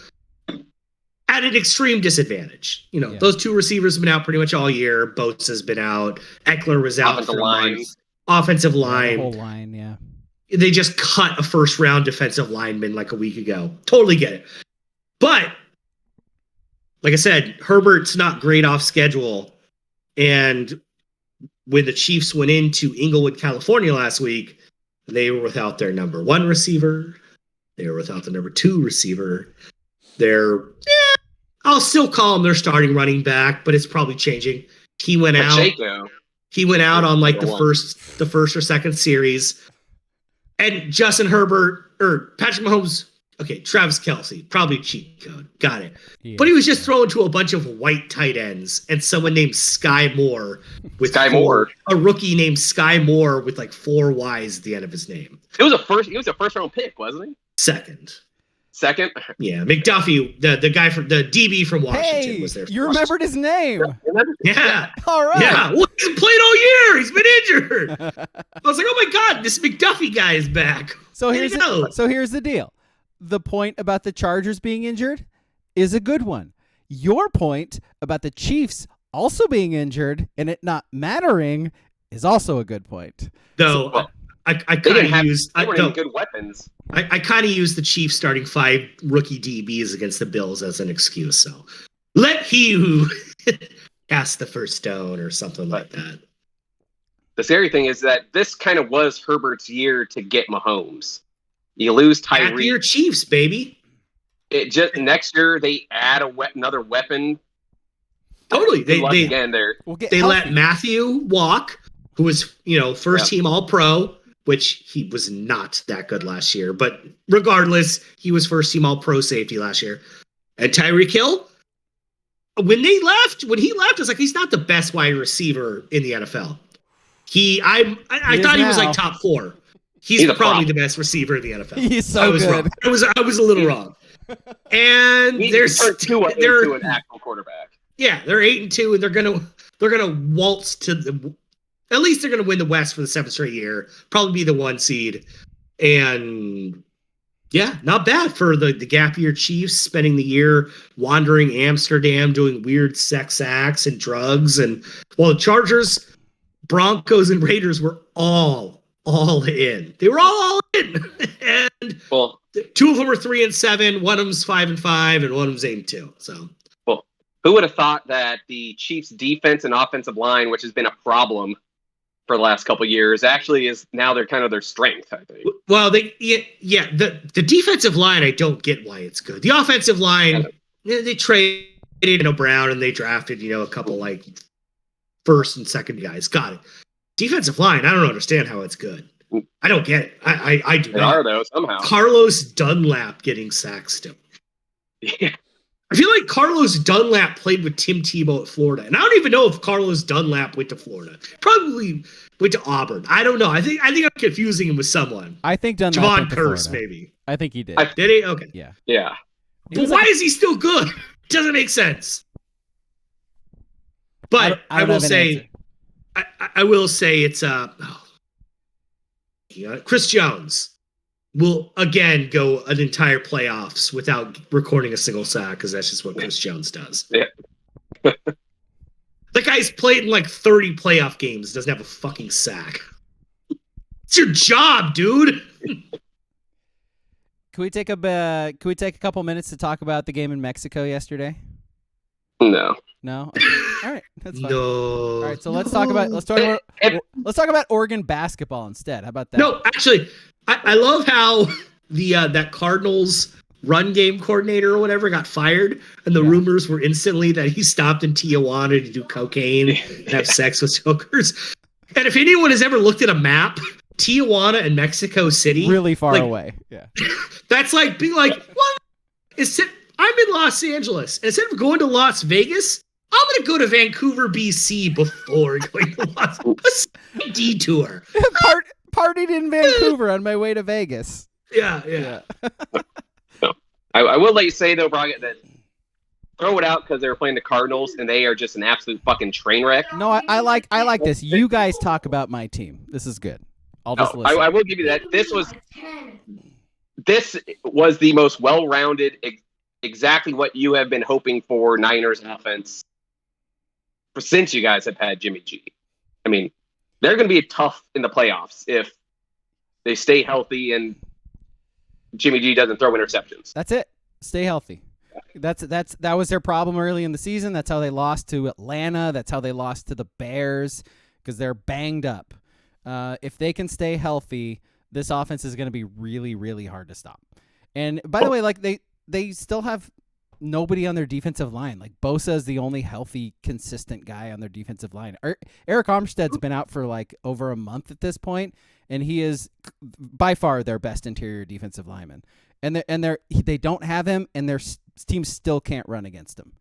at an extreme disadvantage. Those 2 receivers have been out pretty much all year. Boats has been out. Eckler was out for a month. Offensive line. The whole line, yeah. They just cut a first-round defensive lineman like a week ago. Totally get it. But, like I said, Herbert's not great off schedule. And when the Chiefs went into Inglewood, California last week, they were without their number 1 receiver. They were without the number 2 receiver. I'll still call him their starting running back, but it's probably changing. He went out on like the first or second series. And Justin Herbert or Patrick Mahomes, Travis Kelce, probably cheat code. Got it. Yeah, but he was just throwing to a bunch of white tight ends and someone named Sky Moore a rookie named Sky Moore with like 4 Y's at the end of his name. He was a first round pick, wasn't he? Second. Yeah, McDuffie, the guy from the DB from Washington was there. You remembered his name? Yeah. All right. Yeah. Well, he's played all year. He's been injured. I was like, oh my god, this McDuffie guy is back. So here's the deal. The point about the Chargers being injured is a good one. Your point about the Chiefs also being injured and it not mattering is also a good point. Though I kind of used good weapons. I kind of use the Chiefs starting 5 rookie DBs against the Bills as an excuse. So let he who cast the first stone or something like that. The scary thing is that this kind of was Herbert's year to get Mahomes. You lose Tyreek. Happy your Chiefs, baby. Next year they add another weapon. Totally. They let Matthew walk, who was first team All Pro. Which he was not that good last year. But regardless, he was first team All-Pro safety last year. And Tyreek Hill, when he left, I was like, he's not the best wide receiver in the NFL. I thought he was like top 4. He's probably the best receiver in the NFL. He's so good. Wrong. I was a little wrong. And they're an actual quarterback. Yeah, they're 8-2, and they're gonna waltz to the. At least they're going to win the West for the 7th straight year. Probably be the 1 seed. And, yeah, not bad for the gap year Chiefs spending the year wandering Amsterdam, doing weird sex acts and drugs. And while the Chargers, Broncos, and Raiders were all in. They were all in. And 2 of them are 3-7. One of them's 5-5, and one of them's 8-2. So, who would have thought that the Chiefs' defense and offensive line, which has been a problem for the last couple of years, actually is now they're kind of their strength, I think. Well, the defensive line, I don't get why it's good. The offensive line, they traded Brown and they drafted, a couple like first and second guys. Got it. Defensive line, I don't understand how it's good. I don't get it. I do not. They are though somehow. Carlos Dunlap getting sacked still. Yeah. I feel like Carlos Dunlap played with Tim Tebow at Florida, and I don't even know if Carlos Dunlap went to Florida. Probably went to Auburn. I don't know. I think I'm confusing him with someone. I think Dunlap Javon went to Curse, Florida. maybe. I think he did. Did he? Okay. Yeah. Yeah. But why is he still good? Doesn't make sense. But I will say, I will say it's Chris Jones will again go an entire playoffs without recording a single sack because that's just what Chris Jones does. Yeah. That guy's played in like 30 playoff games, doesn't have a fucking sack. It's your job, dude. Can we take a couple minutes to talk about the game in Mexico yesterday? No. No? Okay. All right. That's fine. No. All right, so let's talk about Oregon basketball instead. How about that? No, actually, I love how the that Cardinals run game coordinator or whatever got fired, and the rumors were instantly that he stopped in Tijuana to do cocaine and have sex with hookers. And if anyone has ever looked at a map, Tijuana and Mexico City, really far away. Yeah, that's like being like, what? I'm in Los Angeles. Instead of going to Las Vegas, I'm going to go to Vancouver, BC before going to Las Vegas. Detour. Partied in Vancouver on my way to Vegas. Yeah. No. I will let you say, though, Braga, that throw it out because they were playing the Cardinals, and they are just an absolute fucking train wreck. No, I like this. You guys talk about my team. This is good. I'll just listen. I will give you that. This was the most well-rounded, exactly what you have been hoping for Niners offense since you guys have had Jimmy G. I mean, they're going to be tough in the playoffs if they stay healthy and Jimmy G doesn't throw interceptions. That's it. Stay healthy. That was their problem early in the season. That's how they lost to Atlanta. That's how they lost to the Bears because they're banged up. If they can stay healthy, this offense is going to be really, really hard to stop. And by the way, like they still have nobody on their defensive line. Like Bosa is the only healthy, consistent guy on their defensive line. Eric Armstead's been out for like over a month at this point, and he is by far their best interior defensive lineman. And they don't have him, and their team still can't run against him.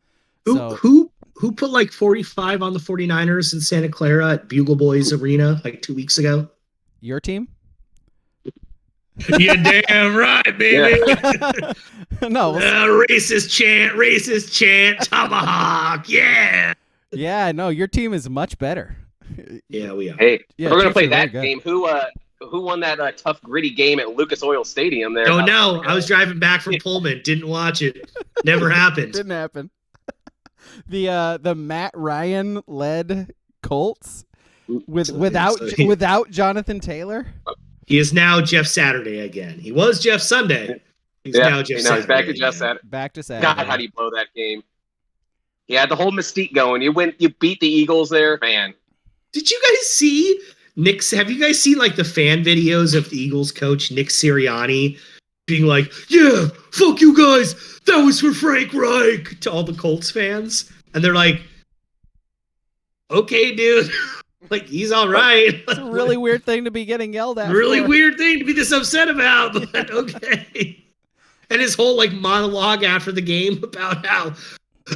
Who put like 45 on the 49ers in Santa Clara at Bugle Boys Arena like 2 weeks ago? Your team? You're damn right, baby. Yeah. No. Racist chant, tomahawk, yeah. Yeah, no, your team is much better. Yeah, we are. Hey, yeah, we're going to play really that game. Who won that tough, gritty game at Lucas Oil Stadium there? Oh, no. I was driving back from Pullman. Didn't watch it. Never happened. Didn't happen. The Matt Ryan led Colts without Jonathan Taylor. He is now Jeff Saturday again. He was Jeff Sunday. He's now Jeff Saturday. He's back to Jeff Saturday. Back to Saturday. God, how do you blow that game? Yeah, the whole mystique going. You beat the Eagles there, man. Did you guys see Nick's? Have you guys seen like the fan videos of the Eagles coach Nick Sirianni being like, "Yeah, fuck you guys, that was for Frank Reich" to all the Colts fans, and they're like, "Okay, dude." Like, he's all right. It's a really weird thing to be getting yelled at. Really weird thing to be this upset about, but okay. And his whole like monologue after the game about how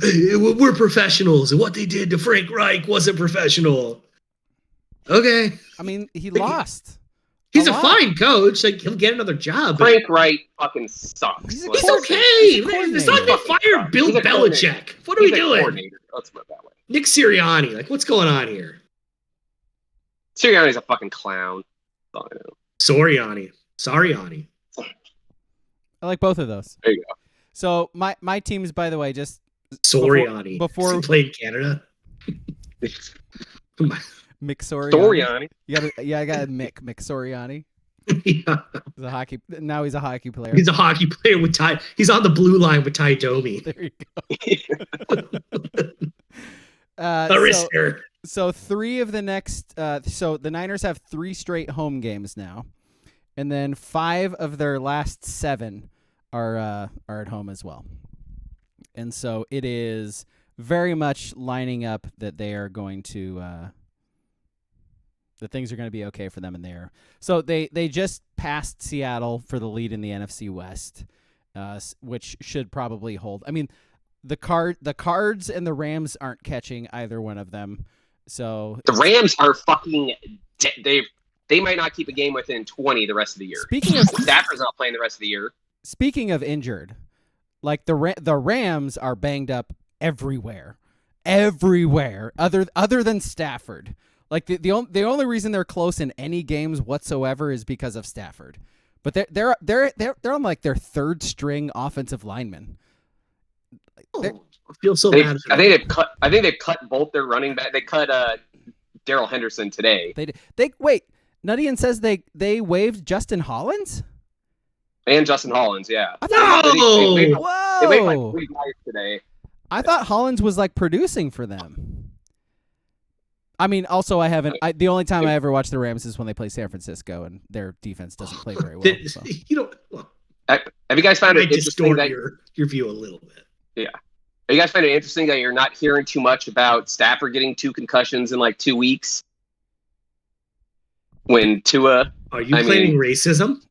we're professionals and what they did to Frank Reich wasn't professional. Okay. I mean, he lost. He's a fine coach. Like, he'll get another job. Frank Reich fucking sucks. He's okay. It's not like they fired Bill Belichick. What are we doing? Let's put it that way. Nick Sirianni. Like, what's going on here? Sirianni's a fucking clown. That's all I know. Soriani. I like both of those. There you go. So my team is, by the way, just Soriani. Before he played in Canada. Mick Soriani. Soriani. I got Mick Soriani. Yeah. He's a hockey. Now he's a hockey player. He's a hockey player with Ty. He's on the blue line with Ty Domi. There you go. So three of the next. So the Niners have 3 straight home games now, and then 5 of their last 7 are at home as well. And so it is very much lining up that they are going to. The things are going to be okay for them in there. So they just passed Seattle for the lead in the NFC West, which should probably hold. I mean, the Cards and the Rams aren't catching either one of them. So the Rams are fucking. They might not keep a game within 20 the rest of the year. Speaking of Stafford's not playing the rest of the year. Speaking of injured, like the Rams are banged up everywhere, other than Stafford. Like the only reason they're close in any games whatsoever is because of Stafford. But they're on like their third string offensive lineman. I feel so bad. I think they've cut both their running back. They cut Darrell Henderson today. They wait. Nuttian says they waived Justin Hollins. And Justin Hollins, yeah. Whoa! They waived like 3 guys today. I thought Hollins was like producing for them. I mean, also the only time I ever watch the Rams is when they play San Francisco, and their defense doesn't play very well. So. Have you guys found it interesting that your view a little bit? Yeah. Have you guys find it interesting that you're not hearing too much about Stafford getting 2 concussions in like 2 weeks? When Tua, are you claiming racism?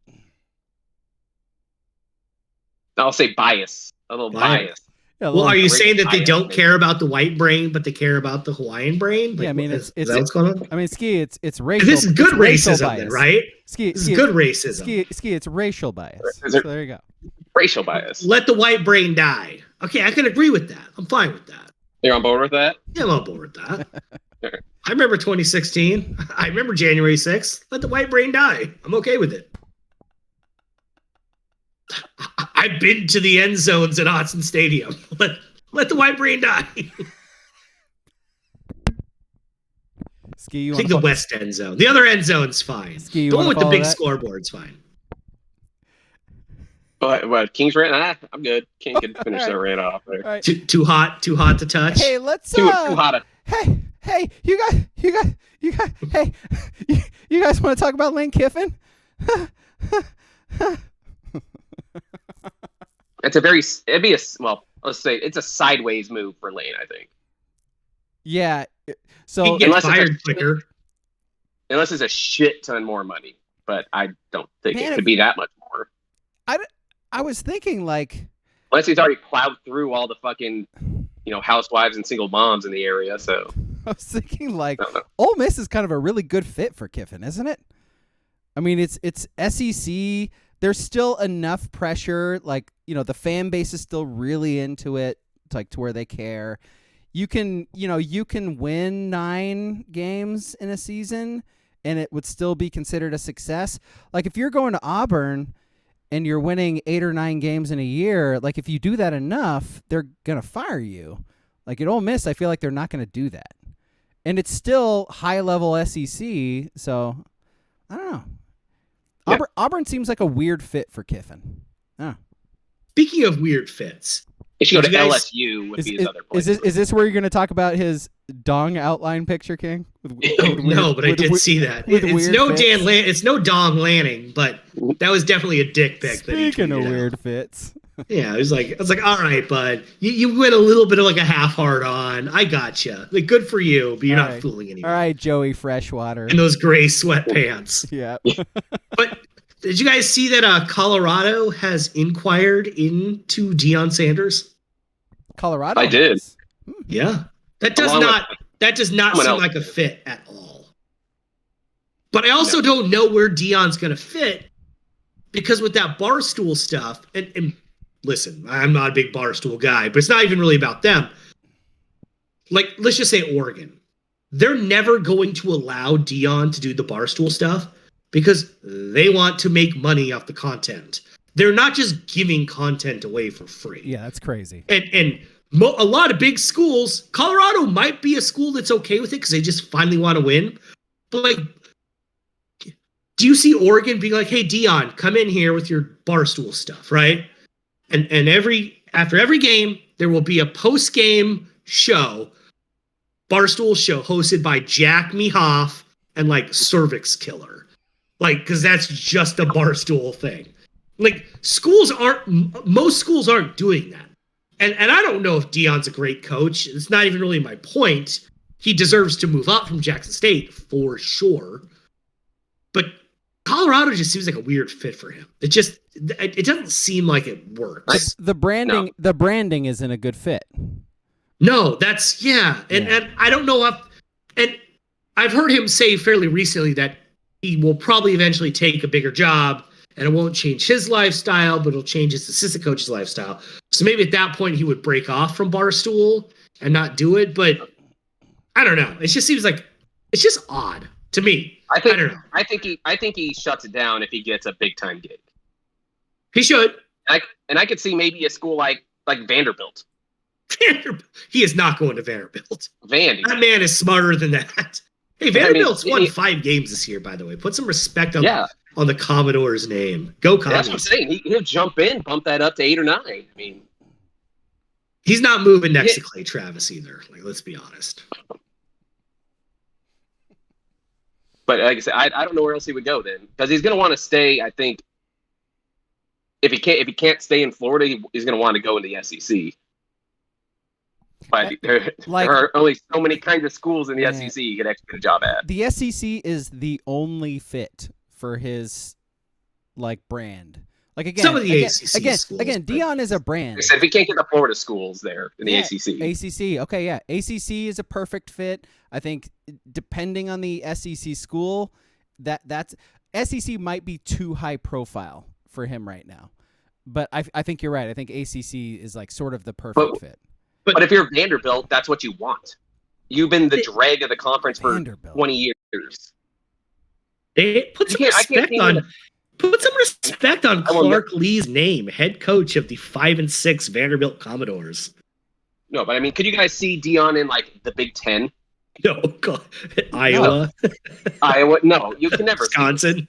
I'll say bias, a little bias. Yeah, well, are you saying that they don't care about the white brain, but they care about the Hawaiian brain? Like, yeah, I mean, is that what's going on? I mean, Ski, it's racial. This is good racism, bias. then, right? Ski, this is good racism. Ski, it's racial bias. So there you go. Racial bias. Let the white brain die. Okay, I can agree with that. I'm fine with that. You're on board with that? Yeah, I'm on board with that. I remember 2016. I remember January 6th. Let the white brain die. I'm okay with it. I've been to the end zones at Autzen Stadium. Let the white brain die. Ski, I think the west end zone. The other end zone's fine. Ski, the one with the big scoreboard's fine. What King's rant? I'm good. King can finish that rant off there. Right. Too hot to touch. Hey, let's too hot. Hey, you guys, hey, you guys want to talk about Lane Kiffin? Let's say it's a sideways move for Lane, I think. Yeah. So he gets fired quicker. Unless it's a shit ton more money, but I don't think it could be that much more. I was thinking like, unless he's already plowed through all the fucking, housewives and single moms in the area. So I was thinking like, Ole Miss is kind of a really good fit for Kiffin, isn't it? I mean, it's SEC. There's still enough pressure. Like, the fan base is still really into it, like to where they care. You can win 9 games in a season and it would still be considered a success. Like if you're going to Auburn and you're winning 8 or 9 games in a year, like if you do that enough, they're going to fire you. Like at Ole Miss, I feel like they're not going to do that. And it's still high-level SEC, so I don't know. Yeah. Auburn seems like a weird fit for Kiffin. Oh. Speaking of weird fits, he should go to LSU with his other place. Is this where you're going to talk about his dong outline picture, King? No, but I did see that. It's no Dong Lanning, but that was definitely a dick pic. Speaking of weird fits. Yeah, I was like, all right, bud, you went a little bit of like a half hard on. I gotcha. Like, good for you, but you're not fooling anyone. All right, Joey Freshwater. In those gray sweatpants. Yeah. But did you guys see that Colorado has inquired into Deion Sanders? Colorado? I did. Yeah. That does not seem like a fit at all. But I also don't know where Deion's going to fit, because with that Barstool stuff, and listen, I'm not a big Barstool guy, but it's not even really about them. Like, let's just say Oregon. They're never going to allow Deion to do the Barstool stuff because they want to make money off the content. They're not just giving content away for free. Yeah, that's crazy. And a lot of big schools, Colorado might be a school that's okay with it because they just finally want to win. But like, do you see Oregon being like, hey, Deion, come in here with your Barstool stuff, right? And after every game, there will be a post-game show, Barstool show, hosted by Jack Mehoff and like Cervix Killer. Like, because that's just a Barstool thing. Like, most schools aren't doing that. And I don't know if Deion's a great coach. It's not even really my point. He deserves to move up from Jackson State for sure. But Colorado just seems like a weird fit for him. It doesn't seem like it works. The branding isn't a good fit. No, that's and I don't know and I've heard him say fairly recently that he will probably eventually take a bigger job and it won't change his lifestyle, but it'll change his assistant coach's lifestyle. So maybe at that point he would break off from Barstool and not do it, but I don't know. It just seems like it's just odd to me. I don't know. I think he shuts it down if he gets a big time gig. He should. And I could see maybe a school like Vanderbilt. He is not going to Vanderbilt. Vandy. That man is smarter than that. Hey, Vanderbilt's won 5 games this year, by the way. Put some respect on the Commodore's name. Go Commies. That's what I'm saying. He'll jump in, bump that up to 8 or 9. I mean, he's not moving next to Clay Travis either. Like, let's be honest. But like I said, I don't know where else he would go then, because he's going to want to stay. I think if he can't stay in Florida, he's going to want to go into the SEC. But there are only so many kinds of schools in the SEC you could actually get a job at. The SEC is the only fit for his brand. Like again, some of the ACC schools, again, Deion is a brand. Like I said, if he can't get the Florida schools there in the ACC. ACC, okay, yeah. ACC is a perfect fit. I think depending on the SEC school, that's SEC might be too high profile for him right now. But I think you're right. I think ACC is sort of the perfect fit. But if you're Vanderbilt, that's what you want. You've been the drag of the conference for 20 years. Put some respect on Clark Lee's name, head coach of the 5-6 Vanderbilt Commodores. No, but I mean, could you guys see Deion in the Big Ten? No, God. Iowa. No. Iowa. No, you can never. Wisconsin.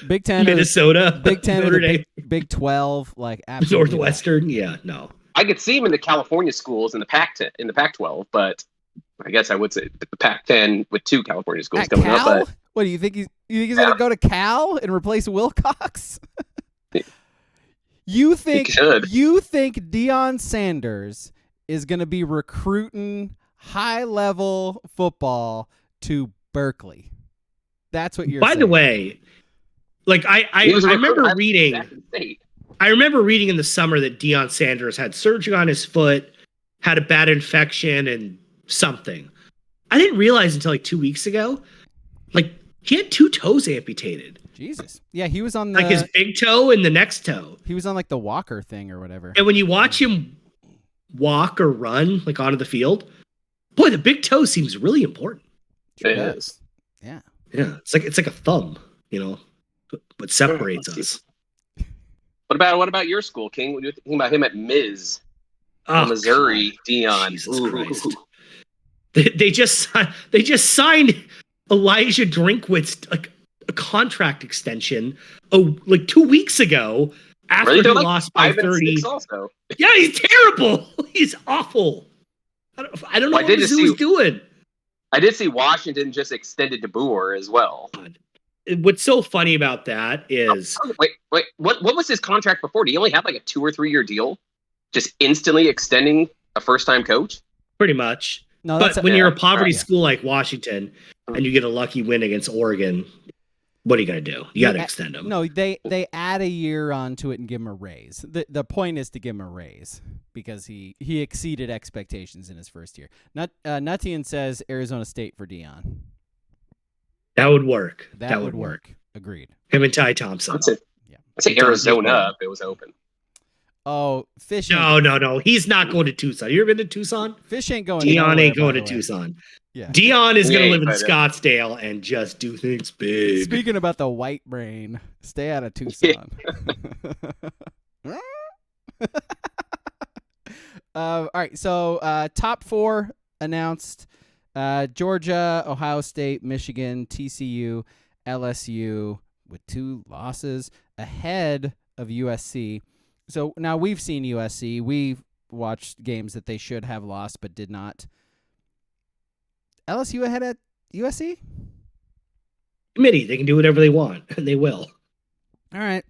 Big Ten. Minnesota. Big Ten. Notre Dame. Big 12. Absolutely. Northwestern. Yeah, no. I could see him in the California schools in the Pac-12, but I guess I would say the Pac-10 with 2 California schools coming up. But what do you think? You think he's going to go to Cal and replace Wilcox? You think Deion Sanders is going to be recruiting high-level football to Berkeley? That's what you're saying. By the way, I remember reading. I remember reading in the summer that Deion Sanders had surgery on his foot, had a bad infection and something. I didn't realize until 2 weeks ago, he had 2 toes amputated. Jesus. Yeah, he was on his big toe and the next toe. He was on the walker thing or whatever. And when you watch him walk or run onto the field, boy, the big toe seems really important. It is. Yeah. Yeah. It's like a thumb, what separates us. What about your school, King? What do you think about him at Miz? Missouri, God. Deion. Jesus Christ. They just signed Elijah Drinkwitz a contract extension 2 weeks ago after he lost by 30. Also. Yeah, he's terrible. He's awful. I don't know what Mizzou was doing. I did see Washington just extended DeBoer as well. God. What's so funny about that is... Wait. What was his contract before? Did he only have a 2 or 3 year deal? Just instantly extending a first-time coach? Pretty much. No, but when you're a poverty school like Washington and you get a lucky win against Oregon, what are you going to do? You got to extend them. No, they add a year onto it and give him a raise. The point is to give him a raise because he exceeded expectations in his first year. Nutian says Arizona State for Deion. That would work. That would work. Agreed. Him and Ty Thompson. I'd say Arizona if it was open. Oh, Fish. No. He's not going to Tucson. You ever been to Tucson? Fish ain't going. Deion ain't going to Tucson. Yeah. Deion is going to live in Scottsdale and just do things big. Speaking about the white brain, stay out of Tucson. All right. So top 4 announced. Georgia, Ohio State, Michigan, TCU, LSU with 2 losses ahead of USC. So now we've seen USC. We've watched games that they should have lost but did not. LSU ahead at USC? Committee. They can do whatever they want, and they will. All right.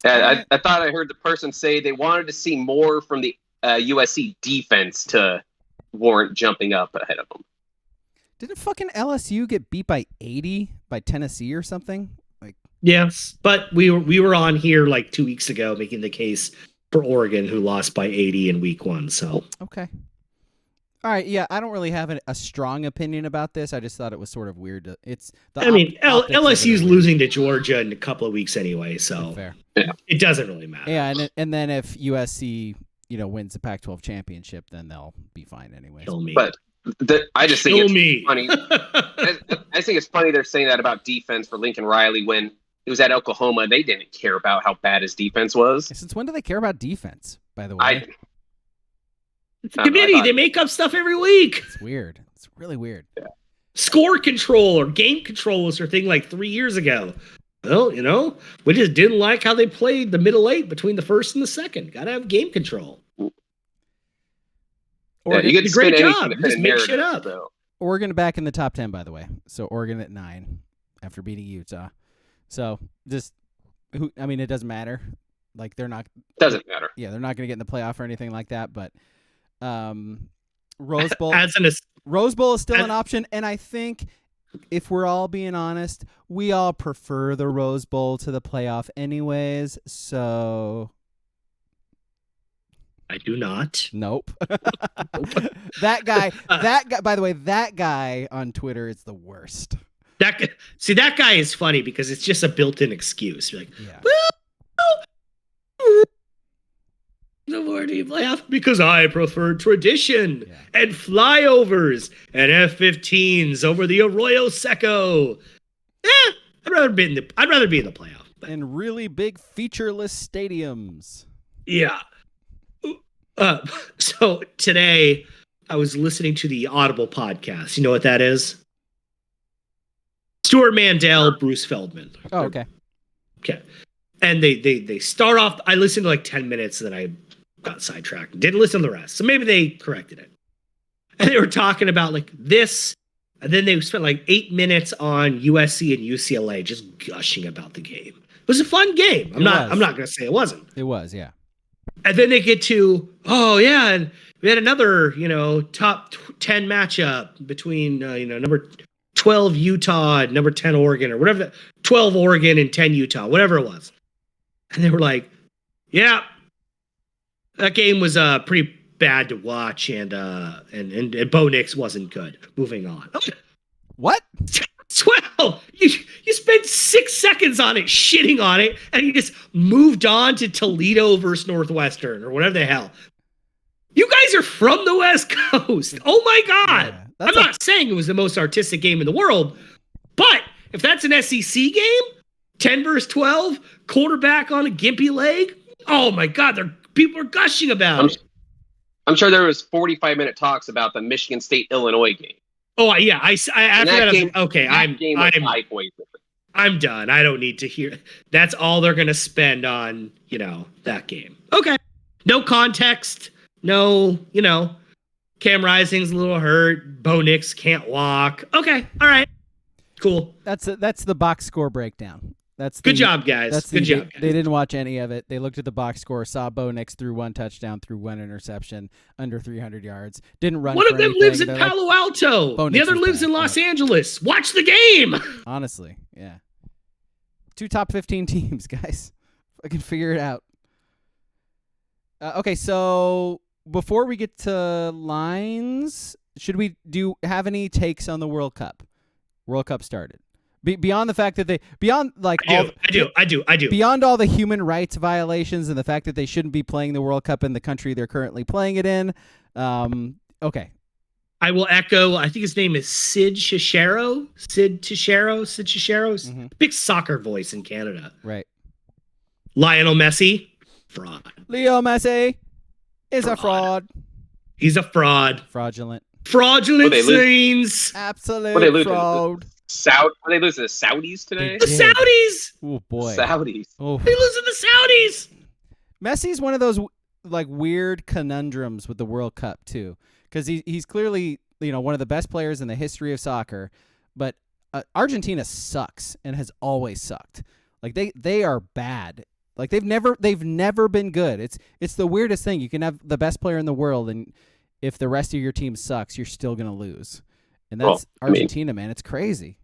I thought I heard the person say they wanted to see more from the USC defense to warrant jumping up ahead of them. Didn't fucking LSU get beat by 80 by Tennessee or something? Like, yes, but we were on here like 2 weeks ago making the case for Oregon, who lost by 80 in week 1. So okay. All right, yeah, I don't really have a strong opinion about this. I just thought it was sort of weird. It's the optics of it are LSU's weird. losing to Georgia in a couple of weeks anyway, so Fair. it doesn't really matter. Yeah, and then if USC, wins the Pac-12 championship, then they'll be fine anyway. Kill me. But I just think Kill it's me. funny. I think it's funny they're saying that about defense for Lincoln Riley when he was at Oklahoma. They didn't care about how bad his defense was. Since when do they care about defense, by the way? It's a committee. They make up stuff every week. It's weird. It's really weird. Yeah. Score control or game control was their thing like 3 years ago. Well, we just didn't like how they played the middle 8 between the first and the second. Got to have game control. Oregon, you get great spin job. anything Just in make narrative, shit up. So. Oregon back in the top 10, by the way. So Oregon at 9 after beating Utah. So it doesn't matter. Like they're not. Doesn't matter. Yeah, they're not going to get in the playoff or anything like that. But Rose Bowl. Rose Bowl is still an option, and I think if we're all being honest, we all prefer the Rose Bowl to the playoff anyways. So I do not. Nope. That guy, by the way, that guy on Twitter is the worst. That guy is funny because it's just a built-in excuse. You're like, yeah. The morning playoff because I prefer tradition and flyovers and F-15s over the Arroyo Seco. I'd rather be in the playoff. And really big featureless stadiums. Yeah. So today I was listening to the Audible podcast. You know what that is? Stuart Mandel, Bruce Feldman. Oh, okay. Okay. And they start off. I listened to like 10 minutes and then I got sidetracked. Didn't listen to the rest. So maybe they corrected it. And they were talking about like this. And then they spent like 8 minutes on USC and UCLA just gushing about the game. It was a fun game. I'm not going to say it wasn't. It was, yeah. And then they get to, and we had another, top 10 matchup between, number 12 Utah and number 10 Oregon or whatever, 12 Oregon and 10 Utah, whatever it was. And they were like, yeah, that game was pretty bad to watch, and Bo Nix wasn't good. Moving on. What? Well, you spent 6 seconds on it, shitting on it, and you just moved on to Toledo versus Northwestern or whatever the hell. You guys are from the West Coast. Oh my God. Yeah, I'm not saying it was the most artistic game in the world, but if that's an SEC game, 10 versus 12, quarterback on a gimpy leg, oh my God, people are gushing about it. I'm sure there was 45-minute talks about the Michigan State-Illinois game. Oh yeah, after that, okay, I'm done. I don't need to hear. That's all they're gonna spend on, that game. Okay, no context, no, Cam Rising's a little hurt. Bo Nix can't walk. Okay, all right, cool. That's the box score breakdown. Good job, guys. Good job. They didn't watch any of it. They looked at the box score, saw Bo Nix threw 1 touchdown, threw 1 interception, under 300 yards. Didn't run. One of them anything. lives in Palo Alto. The other lives in Los Angeles. Watch the game. Honestly, yeah. 2 top 15 teams, guys. I can figure it out. Okay, so before we get to lines, should we have any takes on the World Cup? World Cup started. Beyond the fact that I do. Beyond all the human rights violations and the fact that they shouldn't be playing the World Cup in the country they're currently playing it in. Okay. I will echo, I think his name is Sid Chichero. Mm-hmm. Big soccer voice in Canada. Right. Lionel Messi, fraud. Leo Messi is a fraud. He's a fraud. Fraudulent scenes. Absolute fraud. They lose to the Saudis today? The Saudis! Oh, boy. Saudis. Oh. They lose to the Saudis! Messi's one of those like weird conundrums with the World Cup, too. Because he's clearly, one of the best players in the history of soccer. But Argentina sucks and has always sucked. Like, they are bad. Like, they've never been good. It's the weirdest thing. You can have the best player in the world, and if the rest of your team sucks, you're still going to lose. And that's Argentina, man. It's crazy.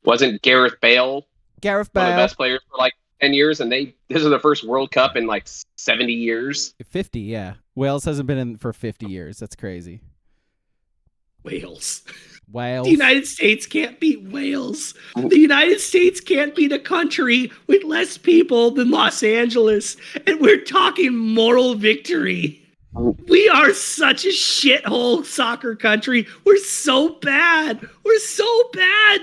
Wasn't Gareth Bale one of the Bale. best players for like 10 years, and this is their first World Cup in like 70 years. 50, yeah. Wales hasn't been in for 50 years. That's crazy. Wales. Wales. The United States can't beat Wales. The United States can't beat a country with less people than Los Angeles. And we're talking moral victory. We are such a shithole soccer country. We're so bad. We're so bad.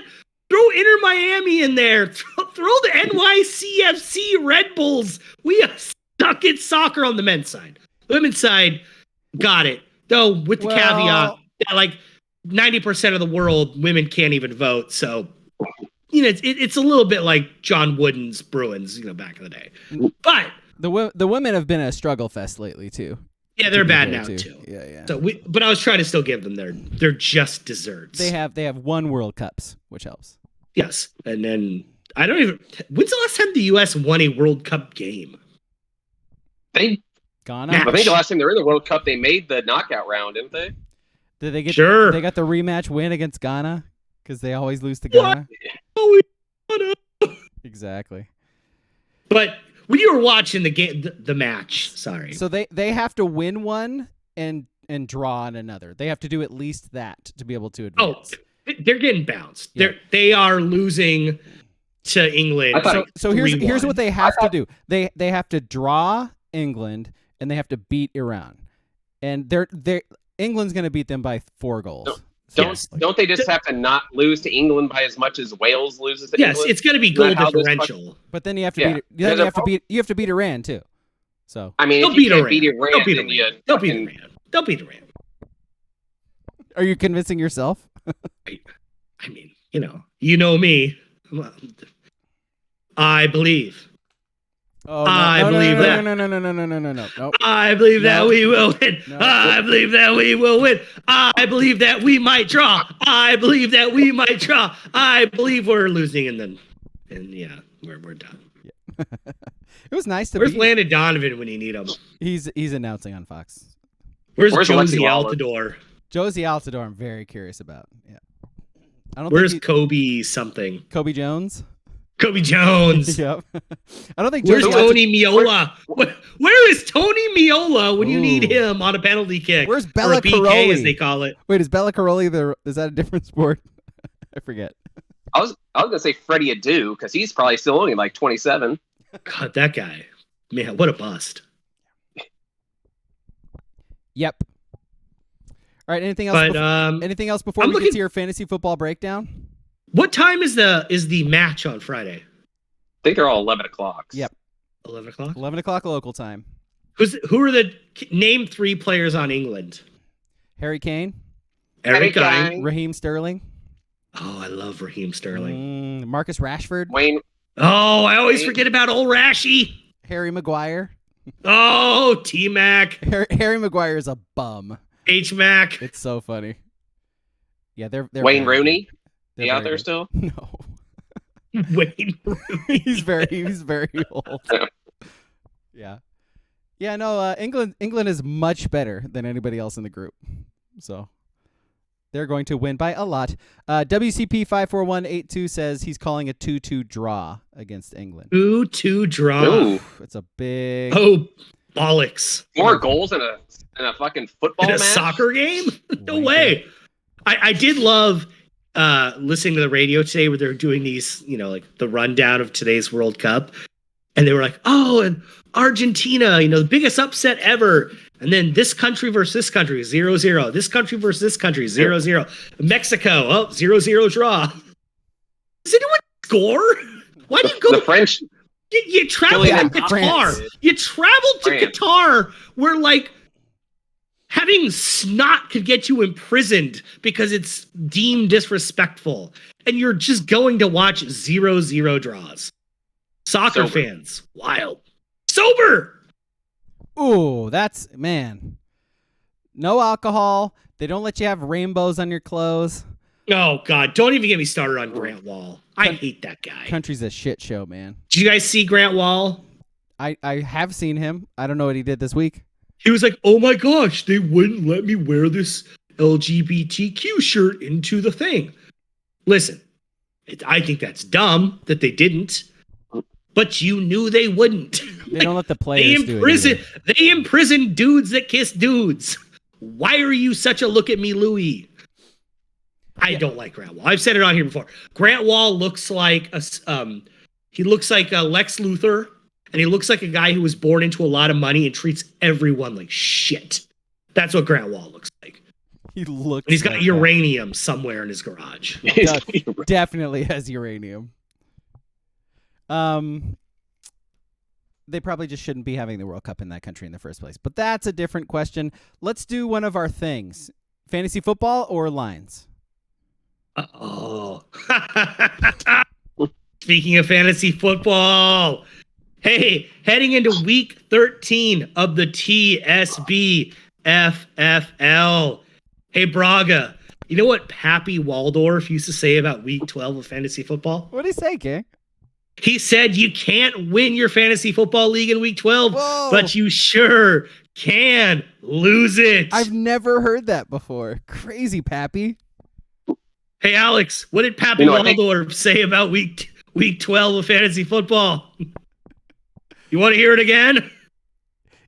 Throw Inter Miami in there. Throw the NYCFC Red Bulls. We are stuck at soccer on the men's side. Women's side, got it. Though with the caveat that like 90% of the world, women can't even vote. So, it's a little bit like John Wooden's Bruins, back in the day. But the women have been a struggle fest lately too. Yeah, they're bad now too. Yeah. So but I was trying to still give them their just desserts. They have won World Cups, which helps. Yes, and then when's the last time the U.S. won a World Cup game? Ghana. I think the last time they were in the World Cup, they made the knockout round, didn't they? Did they get? Sure. They got the rematch win against Ghana because they always lose to Ghana. Exactly. But when you were watching the game, the match, sorry. So they have to win one and draw on another. They have to do at least that to be able to advance. Oh, they're getting bounced. Yeah. They are losing to England. So here's what they have to do. They have to draw England and they have to beat Iran. And England's going to beat them by 4 goals. Don't they just have to not lose to England by as much as Wales loses to England? Yes, it's going to be goal differential. But then you have to you have to beat Iran too. So I mean, they'll if you can't beat Iran, they'll beat Iran. They'll beat Iran. Are you convincing yourself? I mean, you know me. I believe. Oh, I believe that. No. I believe that we will win. No. I believe that we will win. I believe that we might draw. I believe that we might draw. I believe we're losing, and yeah, we're done. Yeah. It was nice to. Where's Landon Donovan when you need him? He's announcing on Fox. Where's Josie Altidore? Josie Altidore, I'm very curious about. Yeah. Where's Kobe something? Kobe Jones. Kobe Jones. Yep. I don't think. Where's Tony Miola? Where is Tony Miola when you need him on a penalty kick? Where's Bella or a BK, Caroli, as they call it? Wait, is Bella Caroli is that a different sport? I forget. I was gonna say Freddie Adu because he's probably still only like 27. God, that guy, man, what a bust. Yep. All right. Anything else? Anything else before we get to your fantasy football breakdown? What time is the match on Friday? I think they're all 11 o'clock. Yep. 11 o'clock? 11 o'clock local time. Who are name 3 players on England? Harry Kane. Harry Kane. Raheem Sterling. Oh, I love Raheem Sterling. Marcus Rashford. Wayne. Oh, I always forget about old Rashy. Harry Maguire. Oh, T-Mac. Harry Maguire is a bum. H-Mac. It's so funny. Yeah, they're Wayne Rooney. They're he out there still? No. Wayne Rooney. he's very old. Yeah. Yeah, no, England is much better than anybody else in the group. So they're going to win by a lot. WCP 54182 says he's calling a 2-2 draw against England. 2-2 draw. Ooh. It's a big bollocks. More goals in a fucking football match? Soccer game? No way. I did love listening to the radio today where they're doing these, like the rundown of today's World Cup. And they were like, and Argentina, the biggest upset ever. And then this country versus this country, 0-0. This country versus this country, 0-0. Mexico, 0-0 draw. Does anyone score? Why do you go? The French. You travel to Qatar. You traveled to Qatar where, having snot could get you imprisoned because it's deemed disrespectful. And you're just going to watch 0-0 draws. Soccer fans. Wild. Sober! Ooh, that's, man. No alcohol. They don't let you have rainbows on your clothes. Oh, God. Don't even get me started on Grant Wall. I hate that guy. Country's a shit show, man. Did you guys see Grant Wall? I have seen him. I don't know what he did this week. He was like, oh my gosh, they wouldn't let me wear this LGBTQ shirt into the thing. Listen, I think that's dumb that they didn't, but you knew they wouldn't. They don't let the players do it either. They imprison dudes that kiss dudes. Why are you such a look at me, Louie? I don't like Grant Wall. I've said it on here before. Grant Wall looks like a Lex Luthor, and he looks like a guy who was born into a lot of money and treats everyone like shit. That's what Grant Wall looks like. He looks. And he's got like uranium somewhere in his garage. Definitely has uranium. They probably just shouldn't be having the World Cup in that country in the first place. But that's a different question. Let's do one of our things. Fantasy football or lines? Oh. Speaking of fantasy football. Hey, heading into week 13 of the TSB FFL. Hey, Braga. You know what Pappy Waldorf used to say about week 12 of fantasy football? What did he say, Kay? He said you can't win your fantasy football league in week 12, Whoa. but you sure can lose it. I've never heard that before. Crazy, Pappy. Hey, Alex, what did Pappy Waldorf say about week 12 of fantasy football? You want to hear it again?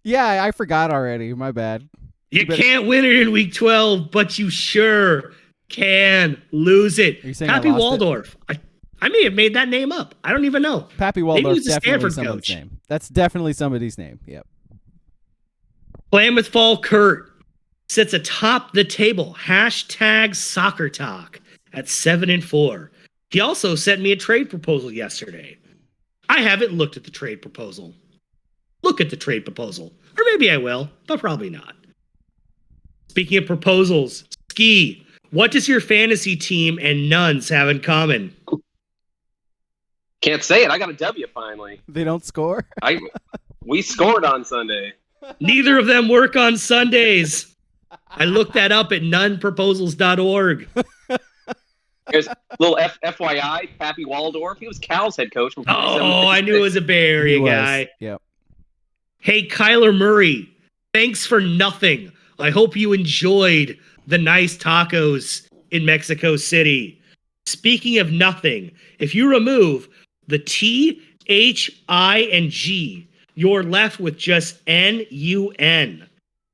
Yeah, I forgot already. My bad. You can't win it in week 12, but you sure can lose it. Are you saying Pappy Waldorf. I may have made that name up. I don't even know. Pappy Waldorf is a definitely Stanford someone's coach. name. That's definitely somebody's name. Yep. Klamath Fall Kurt sits atop the table. # soccer talk at 7-4. He also sent me a trade proposal yesterday. I haven't looked at the trade proposal. Look at the trade proposal. Or maybe I will, but probably not. Speaking of proposals, Ski, what does your fantasy team and Nuns have in common? Can't say it. I got a W finally. They don't score? We scored on Sunday. Neither of them work on Sundays. I looked that up at nunproposals.org. Here's a little FYI, Pappy Waldorf. He was Cal's head coach. From Oh, I knew it was a Bay Area guy. Yep. Hey, Kyler Murray, thanks for nothing. I hope you enjoyed the nice tacos in Mexico City. Speaking of nothing, if you remove the T, H, I, and G, you're left with just N-U-N.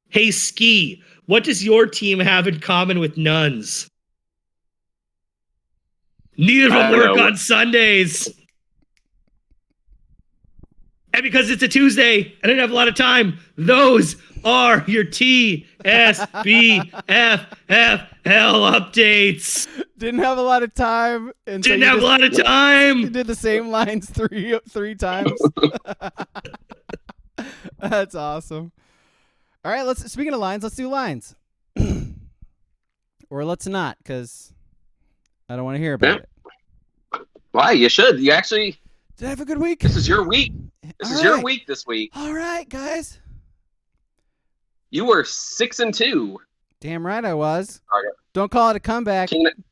Hey, Ski, what does your team have in common with Nuns? Neither of them work on Sundays. And because it's a Tuesday, I didn't have a lot of time. Those are your TSBFFL updates. Didn't have a lot of time. And Didn't have a lot of time. You did the same lines three times. That's awesome. All right, speaking of lines, let's do lines. Or let's not, because I don't want to hear about it. Why? You should. You actually... Did I have a good week? This is your week. This is your week this week. All right, guys. You were 6-2. Damn right I was. Okay. Don't call it a comeback.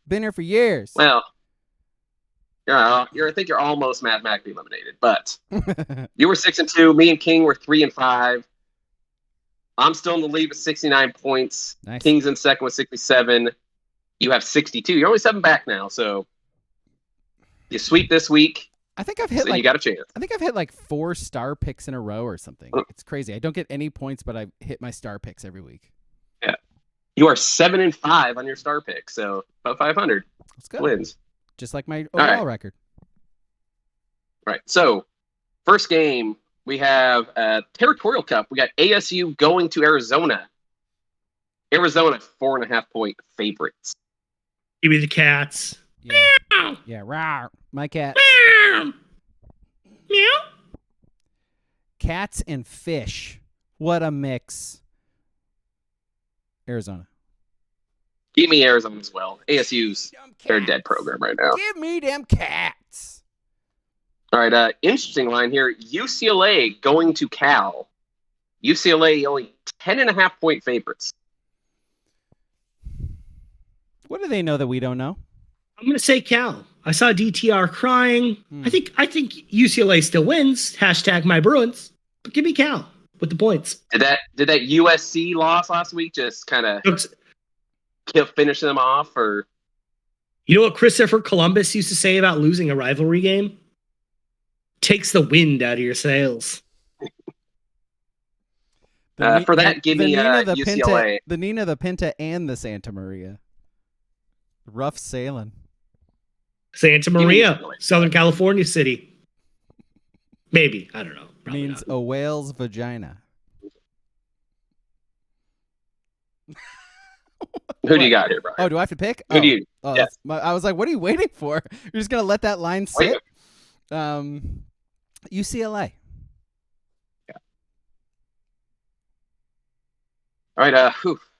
Been here for years. Well, I think you're almost mathematically eliminated, but you were 6-2. Me and King were 3-5. I'm still in the lead with 69 points. Nice. King's in second with 67. You have 62. You're only 7 back now, so you sweep this week. I think I've hit you got a chance. I think I've hit like 4 star picks in a row or something. It's crazy. I don't get any points, but I hit my star picks every week. Yeah. You are 7-5 on your star pick, so about 500. Let's go. Wins. Just like my overall record. Right. So, first game, we have a Territorial Cup. We got ASU going to Arizona. Arizona 4.5 point favorites. Give me the Cats. Yeah. Yeah, rawr. My cat. Meow. Cats and fish. What a mix. Arizona. Give me Arizona as well. ASU's their dead program right now. Give me them cats. All right, interesting line here. UCLA going to Cal. UCLA only 10.5 point favorites. What do they know that we don't know? I'm going to say Cal. I saw DTR crying. I think UCLA still wins. # my Bruins. But give me Cal with the points. Did that USC loss last week just kind of... finish them off, or You know what Christopher Columbus used to say about losing a rivalry game? Takes the wind out of your sails. for that, give me UCLA. The Nina, the Pinta, and the Santa Maria. Rough sailing. Santa Maria, Southern California city. Maybe. I don't know. Probably Means not. a whale's vagina. Who do you got here, Brian? Oh, do I have to pick? Who do you? Oh, Yes. I was like, what are you waiting for? You're just going to let that line sit? UCLA. All right,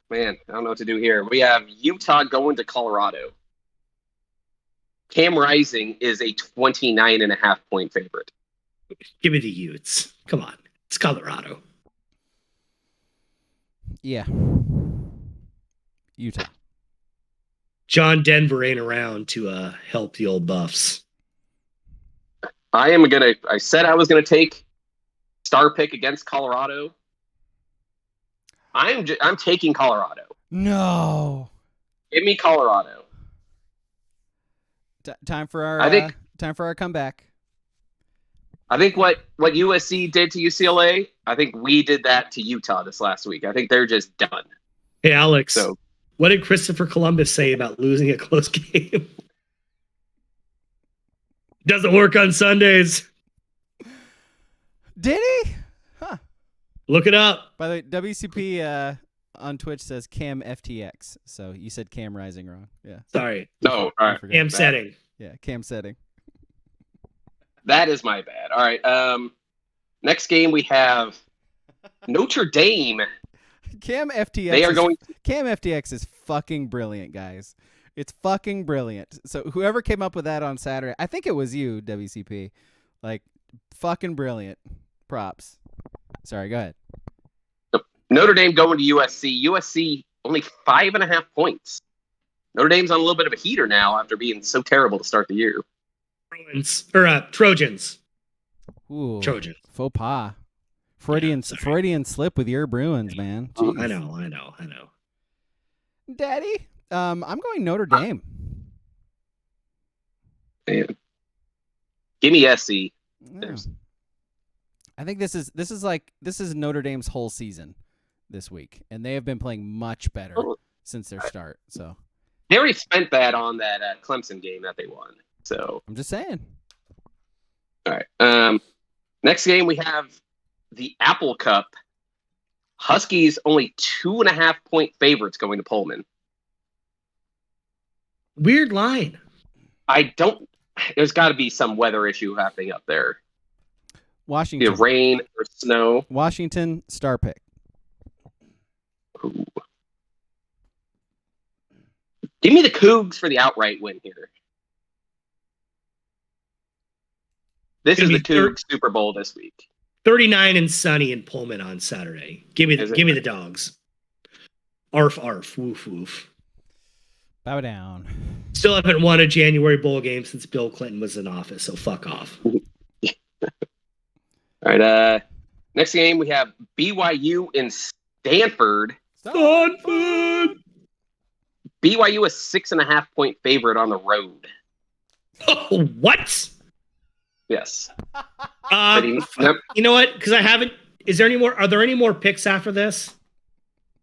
man, I don't know what to do here. We have Utah going to Colorado. Cam Rising is a 29.5-point favorite. Give me the Utes. Come on. It's Colorado. Yeah. Utah. John Denver ain't around to help the old Buffs. I said I was gonna take star pick against Colorado. I'm taking Colorado. No. Give me Colorado. Time for our comeback. I think what USC did to UCLA, I think we did that to Utah this last week. I think they're just done. Hey, Alex. So, what did Christopher Columbus say about losing a close game? Doesn't work on Sundays. Did he? Huh. Look it up. By the way, WCP on Twitch says Cam FTX. So you said Cam Rising wrong. Yeah. Sorry. no, all right. Cam setting. Yeah, Cam setting. That is my bad. All right. Next game we have Notre Dame. Cam FTX. Cam FTX is fucking brilliant, guys. It's fucking brilliant. So whoever came up with that on Saturday, I think it was you, WCP. Like, fucking brilliant. Props. Sorry, go ahead. Notre Dame going to USC. USC only 5.5 points. Notre Dame's on a little bit of a heater now after being so terrible to start the year. Trojans. Ooh, Trojans. Faux pas. Freudian slip with your Bruins, man. Oh, Jeez. I know. Daddy, I'm going Notre Dame. Man. Give me SC. Yeah. I think this is Notre Dame's whole season this week, and they have been playing much better since their start. So they already spent that on that Clemson game that they won. So I'm just saying. All right. Next game we have the Apple Cup. Huskies only 2.5-point favorites going to Pullman. Weird line. There's got to be some weather issue happening up there. Washington. Either rain or snow. Washington, star pick. Ooh. Give me the Cougs for the outright win here. This is the Cougs Super Bowl this week. 39 and sunny in Pullman on Saturday. Give me the dogs. Arf, arf, woof, woof. Bow down. Still haven't won a January bowl game since Bill Clinton was in office, so fuck off. All right. Next game we have BYU in Stanford. Stanford. BYU a 6.5-point favorite on the road. Oh, what? Yes. You know what? Because I haven't. Is there any more? Are there any more picks after this?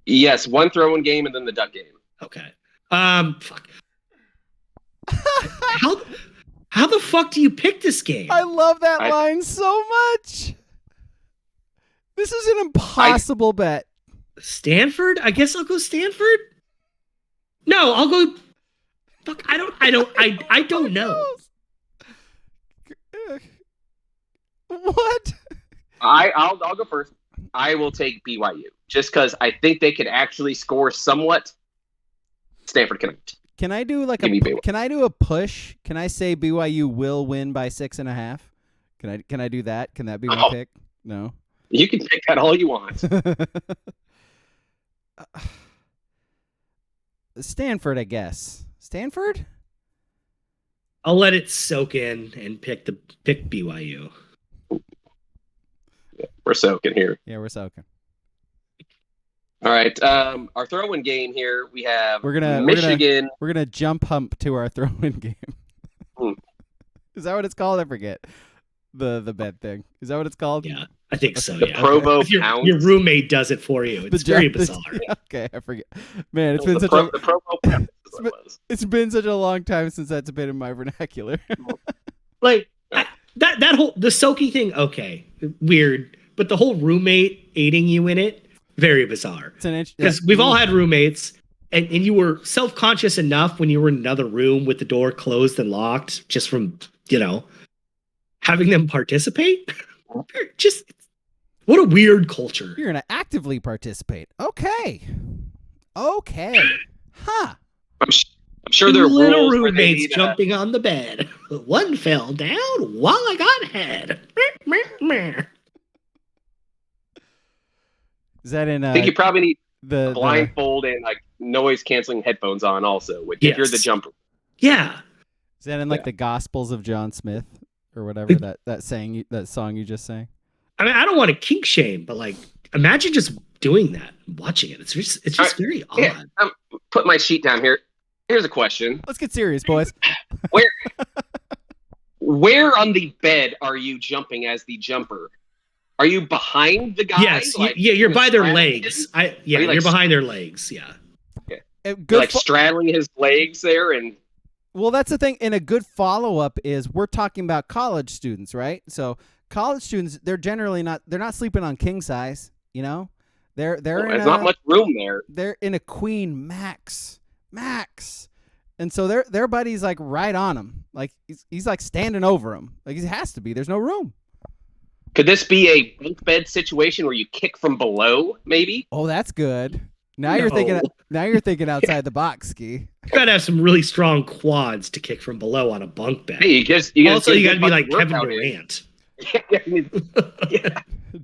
Yes, one throw-in game and then the duck game. Okay. Fuck. How the fuck do you pick this game? I love that line so much. This is an impossible bet. Stanford? I guess I'll go Stanford. No, I'll go. Fuck. I don't know. What? I'll go first. I will take BYU just because I think they could actually score somewhat. Stanford cannot. Can I do Can I do a push? Can I say BYU will win by 6.5? Can I do that? Can that be my pick? No. You can pick that all you want. Stanford, I guess. Stanford? I'll let it soak in and pick BYU. Yeah, we're soaking here. Yeah, we're soaking. All right. Our throw-in game here. We have Michigan. We're gonna jump hump to our throw-in game. Is that what it's called? I forget. The bed thing. Is that what it's called? Yeah, I think so. Yeah. Provo If Pounds. your roommate does it for you. It's very bizarre. Okay, I forget. Man, it's No, been the such Provo Pounds is what it was. it's been such a long time since that's been in my vernacular. Like that whole the soaking thing. Okay, weird. But the whole roommate aiding you in it, very bizarre. Because we've all had roommates, and you were self-conscious enough when you were in another room with the door closed and locked, just from having them participate. Just what a weird culture. You're gonna actively participate. Okay. Huh. I'm sure there are little rules where they roommates need, jumping on the bed. One fell down while I got head. Is that in? I think you probably need the blindfold and like noise canceling headphones on also if you're the jumper. Yeah. Is that in like the Gospels of John Smith or whatever that song you just sang? I mean, I don't want to kink shame, but like, imagine just doing that, and watching it. It's just very odd. Yeah, put my sheet down here. Here's a question. Let's get serious, boys. Where on the bed are you jumping as the jumper? Are you behind the guy? Yes, you're by their legs. You're behind their legs. Yeah. Okay. Straddling his legs there, and well, that's the thing. And a good follow-up is we're talking about college students, right? So college students, they're generally not sleeping on king size. There's not much room there. They're in a queen max, and so their buddy's like right on him, like he's like standing over him, like he has to be. There's no room. Could this be a bunk bed situation where you kick from below, maybe? Oh, that's good. Now you're thinking outside the box, Ski. You gotta have some really strong quads to kick from below on a bunk bed. Hey, you gotta be like Kevin Durant. Yeah.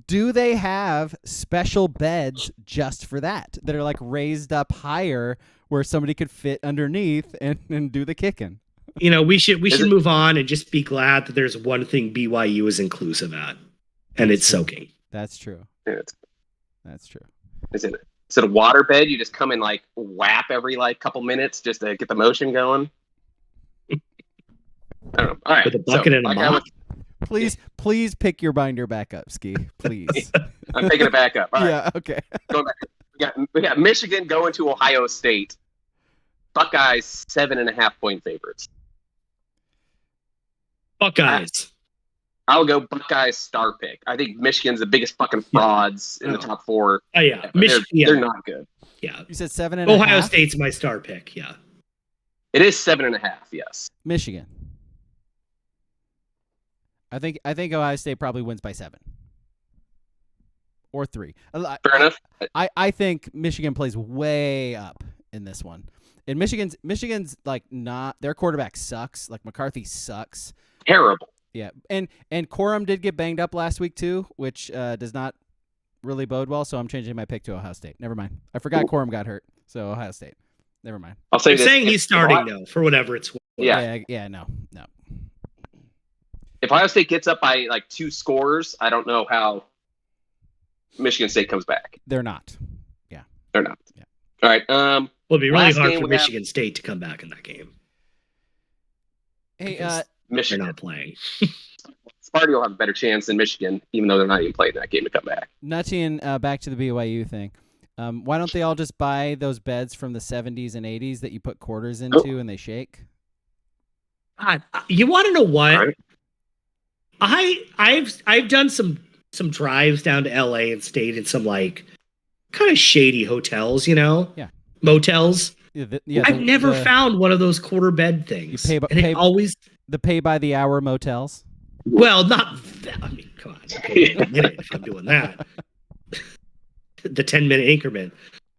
Do they have special beds just for that are like raised up higher where somebody could fit underneath and do the kicking? We should move on and just be glad that there's one thing BYU is inclusive at, and it's soaking. That's true. That's true. Is it a water bed? You just come and like whap every couple minutes just to get the motion going? I don't know. All right. With a bucket and a mop. Please pick your binder back up, Ski. Please. I'm picking it back up. All right. Yeah, okay. Going back. We got Michigan going to Ohio State. Buckeyes 7.5 point favorites. Buckeyes. I'll go Buckeyes star pick. I think Michigan's the biggest fucking frauds in the top four. Oh yeah, they're not good. Yeah, you said 7.5. Ohio State's my star pick. Yeah, it is 7.5. Yes, Michigan. I think Ohio State probably wins by 7 or 3. Fair enough. I think Michigan plays way up in this one. And Michigan's like not, their quarterback sucks. Like McCarthy sucks. Terrible. Yeah, and Corum did get banged up last week too, which does not really bode well. So I'm changing my pick to Ohio State. Never mind. I forgot Corum got hurt, so Ohio State. Never mind. I'll say I'm saying he's starting though, for whatever it's worth. Yeah. No. If Ohio State gets up by like 2 scores, I don't know how Michigan State comes back. They're not. Yeah. They're not. Yeah. All right. Well, it'd be really hard for Michigan State to come back in that game. Hey, Michigan. They're not playing. Sparty will have a better chance than Michigan, even though they're not even playing that game to come back. Nutty and back to the BYU thing. Why don't they all just buy those beds from the 70s and 80s that you put quarters into and they shake? God, you want to know what? Right. I've done some drives down to LA and stayed in some like kind of shady hotels, motels. I've never found one of those quarter bed things. Always the pay by the hour motels. Well, not that. I mean, come on, if I'm doing that. The 10-minute increment,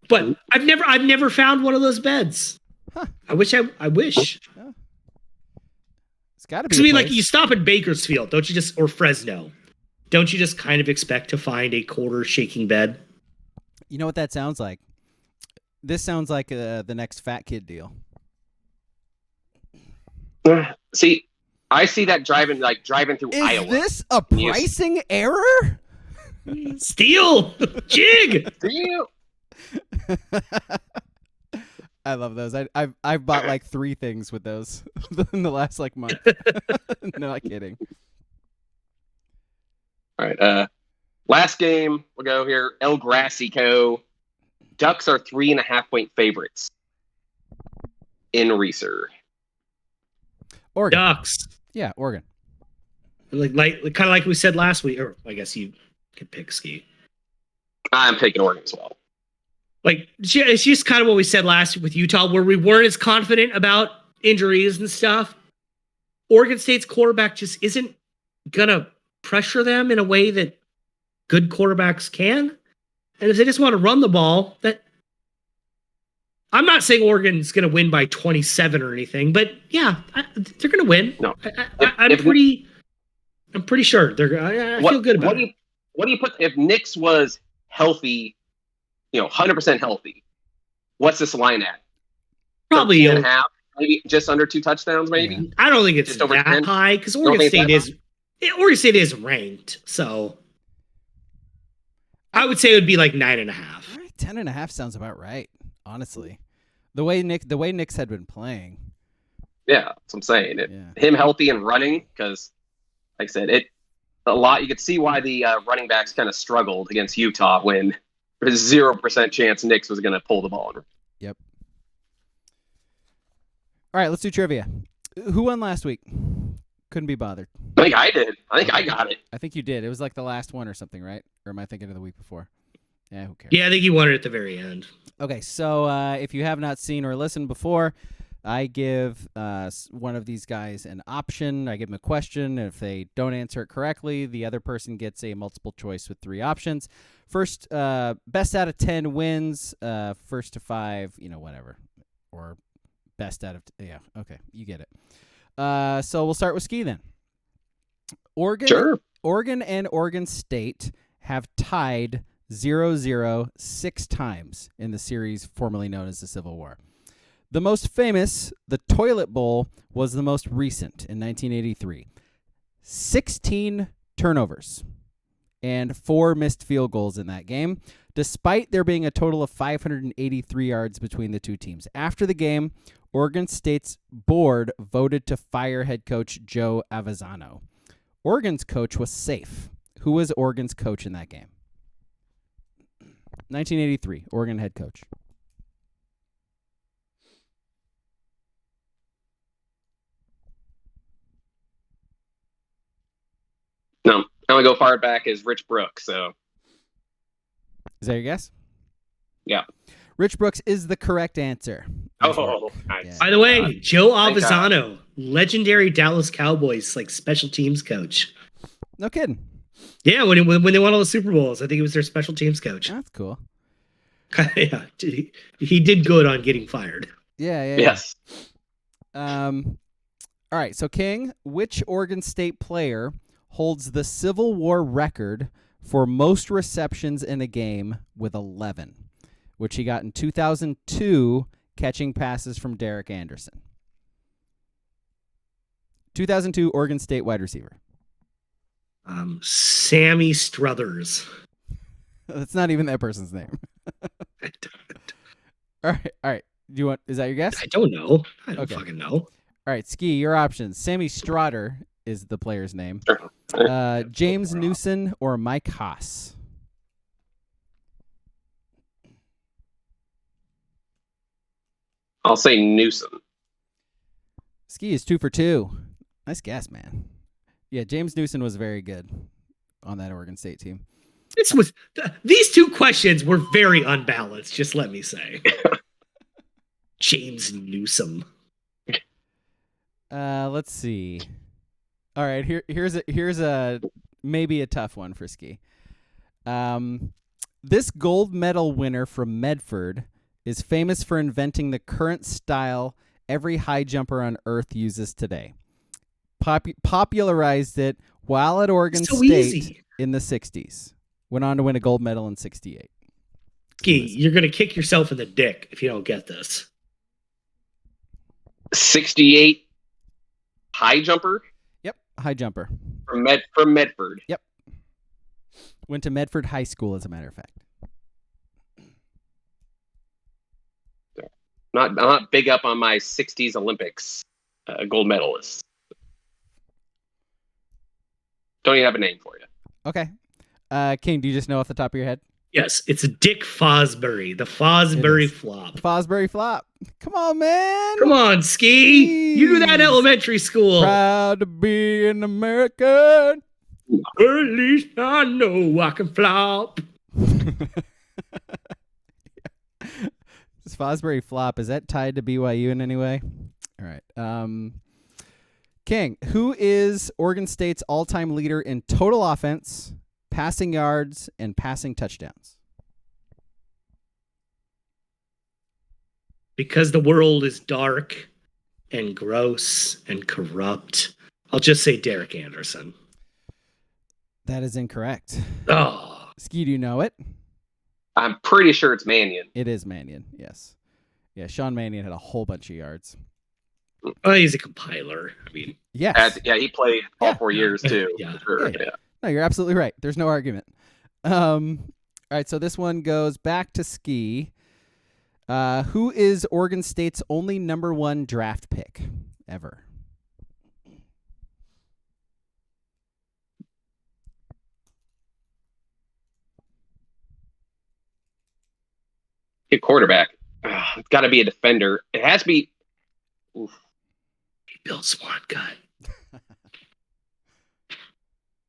but I've never found one of those beds. Huh. I wish. Yeah. It's got to be. I mean, like you stop in Bakersfield, don't you or Fresno? Don't you just kind of expect to find a quarter shaking bed? You know what that sounds like? This sounds like the next Fat Kid deal. See, I see that driving through Iowa. Is this a pricing error? Steal! Jig! Steal! I love those. I've bought like 3 things with those in the last like month. No, not kidding. All right. Last game we'll go here. El Grassico. Ducks are 3.5-point favorites in Reeser. Oregon. Ducks. Yeah, Oregon. Like kind of like we said last week, or I guess you could pick Ski. I'm picking Oregon as well. Like it's just kind of what we said last week with Utah, where we weren't as confident about injuries and stuff. Oregon State's quarterback just isn't gonna pressure them in a way that good quarterbacks can. And if they just want to run the ball, that I'm not saying Oregon's going to win by 27 or anything, but yeah, they're going to win. No, I'm pretty sure I feel good about it. What do you put if Nix was healthy, 100% healthy? What's this line at? Probably 13.5, maybe just under 2 touchdowns, maybe. Yeah. I don't think it's Just over that 10? high because Oregon State is ranked, so I would say it would be like 9.5. 10.5 sounds about right, honestly. The way Nick's had been playing. Yeah, that's what I'm saying. Him healthy and running, because, like I said, you could see why the running backs kind of struggled against Utah when there's 0% chance Nix was going to pull the ball. Yep. All right, let's do trivia. Who won last week? Couldn't be bothered. I think I did. I think I got it. I think you did. It was like the last one or something, right? Or am I thinking of the week before? Yeah, who cares? Yeah, I think you won it at the very end. Okay, so if you have not seen or listened before, I give one of these guys an option. I give them a question. If they don't answer it correctly, the other person gets a multiple choice with 3 options. First, best out of 10 wins. First to 5, whatever. Or best out of... yeah, okay, you get it. So we'll start with Ski then. Oregon and Oregon State have tied 0-0 6 times in the series formerly known as the Civil War. The most famous, the Toilet Bowl, was the most recent in 1983. 16 turnovers and 4 missed field goals in that game, despite there being a total of 583 yards between the two teams. After the game, Oregon State's board voted to fire head coach Joe Avezzano. Oregon's coach was safe. Who was Oregon's coach in that game? 1983, Oregon head coach. No, I'm going to go far back as Rich Brooks. So, is that your guess? Yeah. Rich Brooks is the correct answer. Oh, nice. Yeah. By the way, Joe Avezzano, legendary Dallas Cowboys special teams coach. No kidding. Yeah, when they won all the Super Bowls, I think he was their special teams coach. That's cool. Yeah, he did good on getting fired. Yeah. Yes. All right, so King, which Oregon State player holds the Civil War record for most receptions in a game with 11, which he got in 2002 catching passes from Derek Anderson? 2002 Oregon State wide receiver. Sammy Struthers. That's not even that person's name. All right. Is that your guess? I don't know. I don't fucking know. All right, Ski, your options. Sammy Strotter is the player's name. James Newson or Mike Haas? I'll say Newsom. Ski is 2 for 2. Nice guess, man. Yeah, James Newson was very good on that Oregon State team. These 2 questions were very unbalanced, just let me say. James Newsom. Let's see. All right, here's a maybe a tough one for Ski. This gold medal winner from Medford is famous for inventing the current style every high jumper on earth uses today. Popularized it while at Oregon State in the 60s. Went on to win a gold medal in 68. Ski, you're going to kick yourself in the dick if you don't get this. 68 high jumper? Yep, high jumper. From Medford. Yep. Went to Medford High School, as a matter of fact. I'm not big up on my 60s Olympics gold medalists. Don't even have a name for you. Okay. King, do you just know off the top of your head? Yes, it's Dick Fosbury, the Fosbury flop. Fosbury flop. Come on, man. Come on, Ski. You knew that in elementary school. Proud to be an American. Or at least I know I can flop. This Fosbury flop, is that tied to BYU in any way? All right. King, who is Oregon State's all-time leader in total offense, passing yards, and passing touchdowns? Because the world is dark and gross and corrupt, I'll just say Derek Anderson. That is incorrect. Oh. Ski, do you know it? I'm pretty sure it's Mannion. It is Mannion, yes. Yeah, Sean Mannion had a whole bunch of yards. Oh, he's a compiler. I mean, yes. He played all 4 years too. Yeah. For sure. Yeah. No, you're absolutely right. There's no argument. All right, so this one goes back to Ski. Who is Oregon State's only number 1 draft pick ever? Good quarterback. It's got to be a defender. It has to be. Oof. Bill Swan guy.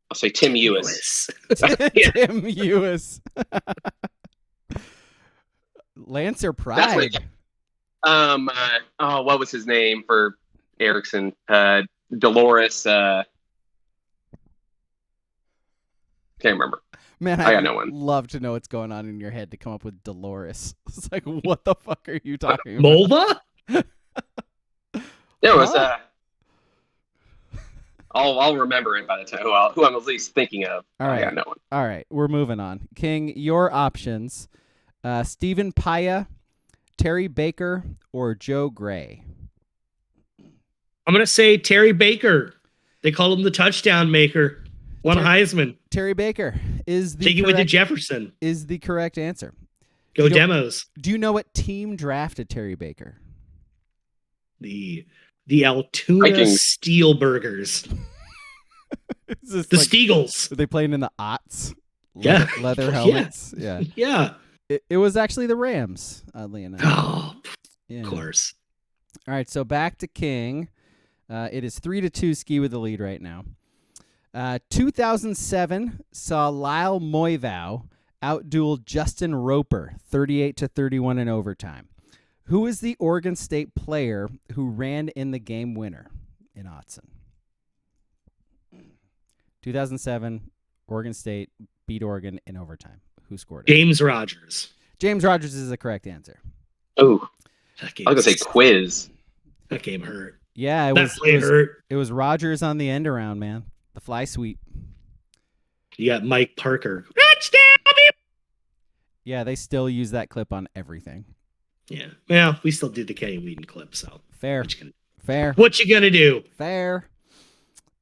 I'll say Tim Ewis. Tim Ewis. Lancer Pride. What was his name for Erickson? Dolores. Can't remember. Man, I got I'd no one. love to know what's going on in your head to come up with Dolores. It's like, what the fuck are you talking about? Mulva? It was. I'll remember it by the time who I'm at least thinking of. All right. I got no one. All right, we're moving on. King, your options: Stephen Paya, Terry Baker, or Joe Gray. I'm gonna say Terry Baker. They call him the touchdown maker. Won a Heisman. Terry Baker is the Taking with the Jefferson. Is the correct answer. Go Demos. Do you know what team drafted Terry Baker? The Altoona Vikings. Steelburgers. The Steagles. Were they playing in the aughts? Yeah. Leather helmets. Yeah. Yeah. It was actually the Rams, oddly enough. Oh, Yeah. of course. All right, so back to King. It is 3-2 Ski with the lead right now. 2007 saw Lyle Moivau outduel Justin Roper 38-31 in overtime. Who is the Oregon State player who ran in the game winner in Autzen? 2007, Oregon State beat Oregon in overtime. Who scored it? James Rogers. James Rogers is the correct answer. Oh, I was gonna say Quiz. That game hurt. Yeah, it was Rogers on the end around, man. The fly sweep. You got Mike Parker. Yeah, they still use that clip on everything. Yeah. Well, we still did the Kenny Wheaton clip, so. Fair. Fair. What you gonna do? Fair.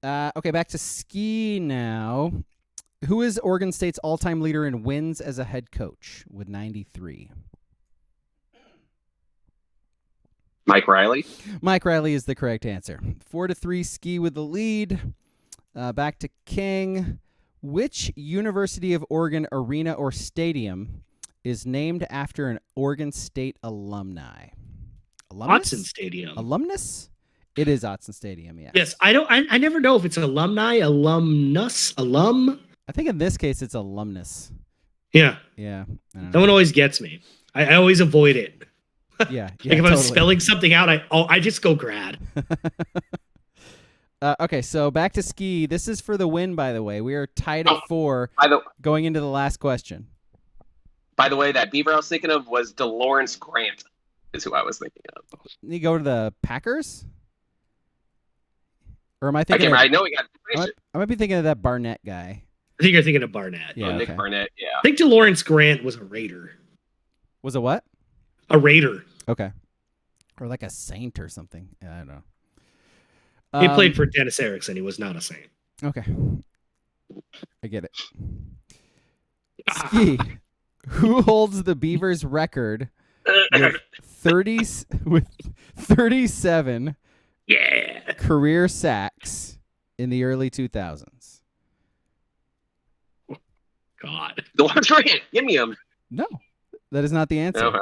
Okay, back to Ski now. Who is Oregon State's all-time leader in wins as a head coach with 93? Mike Riley. Mike Riley is the correct answer. 4-3 Ski with the lead. Back to King. Which University of Oregon arena or stadium is named after an Oregon State alumni? Autzen Stadium. Alumnus? It is Autzen Stadium, yeah. Yes, I never know if it's an alumni, alumnus, alum. I think in this case it's alumnus. Yeah. Yeah. That one always gets me. I always avoid it. Yeah. Like if I'm spelling something out, I just go grad. Okay, so back to Ski. This is for the win, by the way. We are tied at 4 going into the last question. By the way, that Beaver I was thinking of was DeLawrence Grant is who I was thinking of. You go to the Packers? Or am I thinking? I know he got. I might be thinking of that Barnett guy. I think you're thinking of Barnett. Yeah, Nick Barnett. Yeah. I think DeLawrence Grant was a Raider. Was a what? A Raider. Okay. Or like a Saint or something. Yeah, I don't know. He played for Dennis Erickson. He was not a Saint. Okay. I get it. Ski. Who holds the Beavers' record with 37 Yeah. career sacks in the early 2000s. God. DeLandre, give me him. No, that is not the answer. Okay.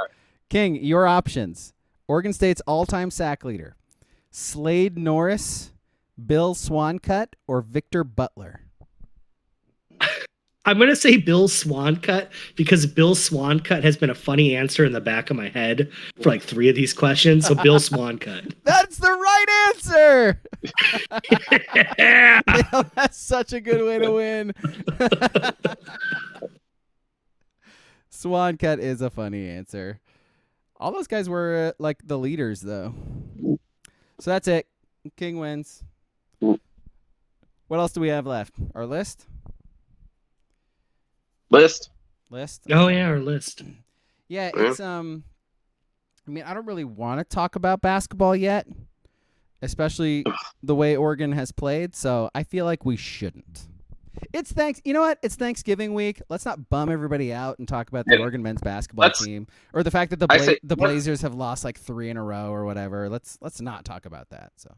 King, your options. Oregon State's all-time sack leader. Slade Norris, Bill Swancutt, or Victor Butler? I'm going to say Bill Swancutt because Bill Swancutt has been a funny answer in the back of my head for like 3 of these questions. So Bill Swancutt. That's the right answer. Yeah. That's such a good way to win. Swancutt is a funny answer. All those guys were like the leaders, though. So that's it. King wins. What else do we have left? Our list? List. Oh yeah, our list. Yeah, it's I mean, I don't really want to talk about basketball yet, especially the way Oregon has played, so I feel like we shouldn't. You know what? It's Thanksgiving week. Let's not bum everybody out and talk about the Oregon men's basketball team or the fact that the Blazers have lost like 3 in a row or whatever. Let's not talk about that. So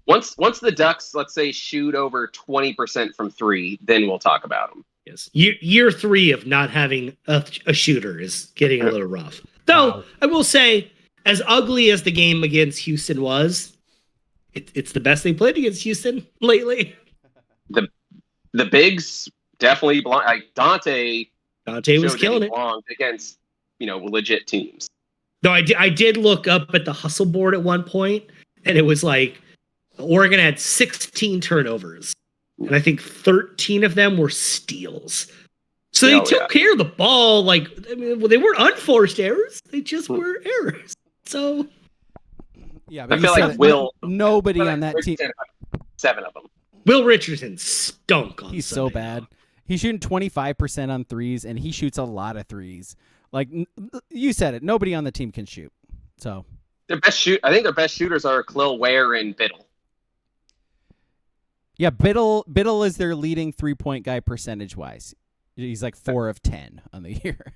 Once the Ducks, let's say, shoot over 20% from 3, then we'll talk about them. Yes. Year 3 of not having a shooter is getting a little rough. Though, I will say, as ugly as the game against Houston was, it's the best they played against Houston lately. The bigs definitely belong. Like Dante was killing it against legit teams. No, I did look up at the hustle board at one point, and it was like Oregon had 16 turnovers, and I think 13 of them were steals. So they took care of the ball. Like, I mean, they weren't unforced errors; they just were errors. So, yeah, but I feel like nobody on that team. 7 of them. Will Richardson stunk on He's Sunday, so bad. He's shooting 25% on threes, and he shoots a lot of threes. Like you said it, nobody on the team can shoot. So I think their best shooters are Khalil Ware and Biddle. Yeah, Biddle is their leading 3-point guy percentage-wise. He's like 4 of 10 on the year.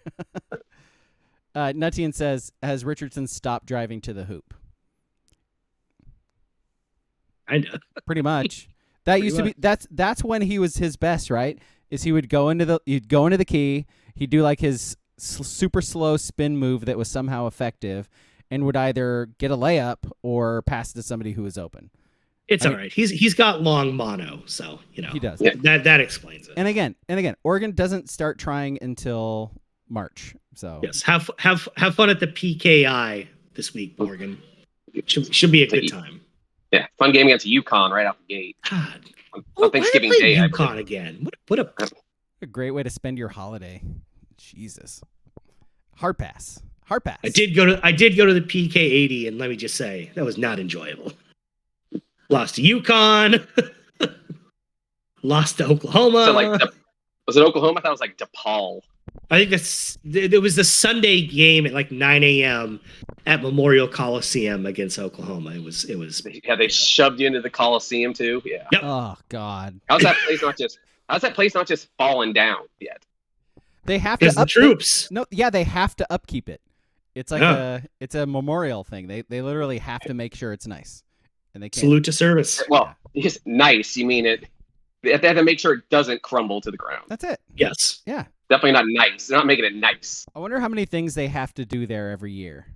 Nutian says, has Richardson stopped driving to the hoop? I know. Pretty much. That used to be that's when he was his best, right? Is he'd go into the key, he'd do like his super slow spin move that was somehow effective, and would either get a layup or pass it to somebody who was open. It's all right. He's got long mono, so he does. Yeah. That explains it. And again, Oregon doesn't start trying until March. So yes, have fun at the PKI this week, Oregon. Should be a good time. Yeah, fun game against UConn right out the gate. God, on Thanksgiving Day. UConn again. What a great way to spend your holiday. Jesus. Hard pass. I did go to the PK 80, and let me just say that was not enjoyable. Lost to UConn. Lost to Oklahoma. So was it Oklahoma? I thought it was like DePaul. I think there was the Sunday game at like 9 a.m. at Memorial Coliseum against Oklahoma. It was. Yeah, they shoved you into the Coliseum too. Yeah. Yep. Oh God. How's that place not just falling down yet? They have to the troops. They have to upkeep it. It's like it's a memorial thing. They literally have to make sure it's nice, and they can't. Salute to service. Well, it's nice. You mean it? They have to make sure it doesn't crumble to the ground. That's it. Yes. Yeah. Definitely not nice. They're not making it nice. I wonder how many things they have to do there every year.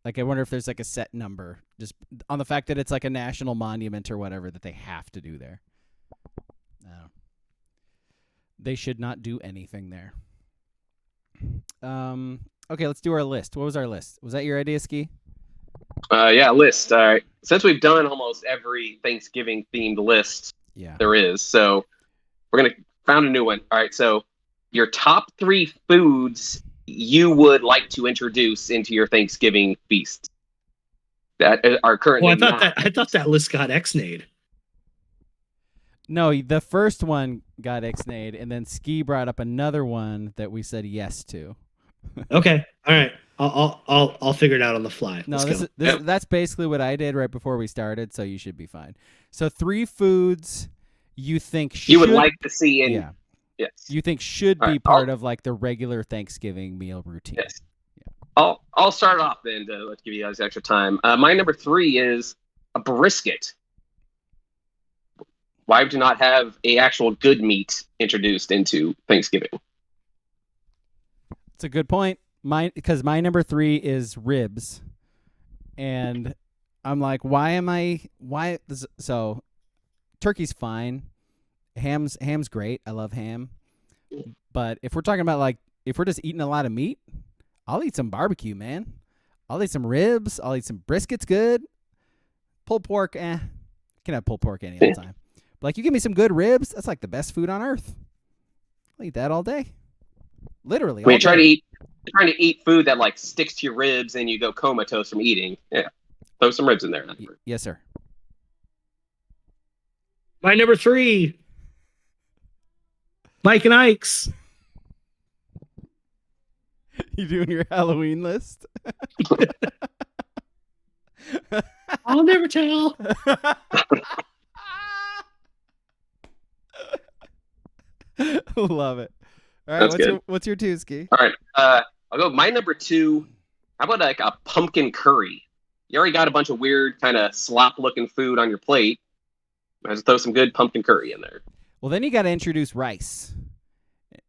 Like, I wonder if there's like a set number, just on the fact that it's like a national monument or whatever that they have to do there. No. They should not do anything there. Okay, let's do our list. What was our list? Was that your idea, Ski? Yeah, list. All right. Since we've done almost every Thanksgiving themed list there is, so we're gonna found a new one. All right, so your top 3 foods you would like to introduce into your Thanksgiving feast that are currently. Well, I thought that list got X-nayed. No, the first one got X-nayed, and then Ski brought up another one that we said yes to. Okay, all right. I'll figure it out on the fly. No, that's basically what I did right before we started, so you should be fine. So 3 foods you think you would like to see in. Yeah. Yes. You think should be part of like the regular Thanksgiving meal routine. Yes. Yeah. I'll start off then to let's give you guys extra time. My number 3 is a brisket. Why would you not have a actual good meat introduced into Thanksgiving? It's a good point. Because my number 3 is ribs, and I'm like, why? So, turkey's fine. Ham's great. I love ham. But if we're talking about if we're just eating a lot of meat, I'll eat some barbecue, man. I'll eat some ribs. I'll eat some brisket's good. Pulled pork, can have pulled pork any other time. But you give me some good ribs, that's like the best food on earth. I'll eat that all day. Literally. When you're trying to eat food that sticks to your ribs and you go comatose from eating, yeah, throw some ribs in there. Yes, sir. My number 3, Mike and Ike's. You doing your Halloween list? I'll never tell. Love it. All right, what's your 2, Ski? All right, I'll go. My number 2. How about a pumpkin curry? You already got a bunch of weird kind of slop-looking food on your plate. Might as well throw some good pumpkin curry in there. Well, then you got to introduce rice.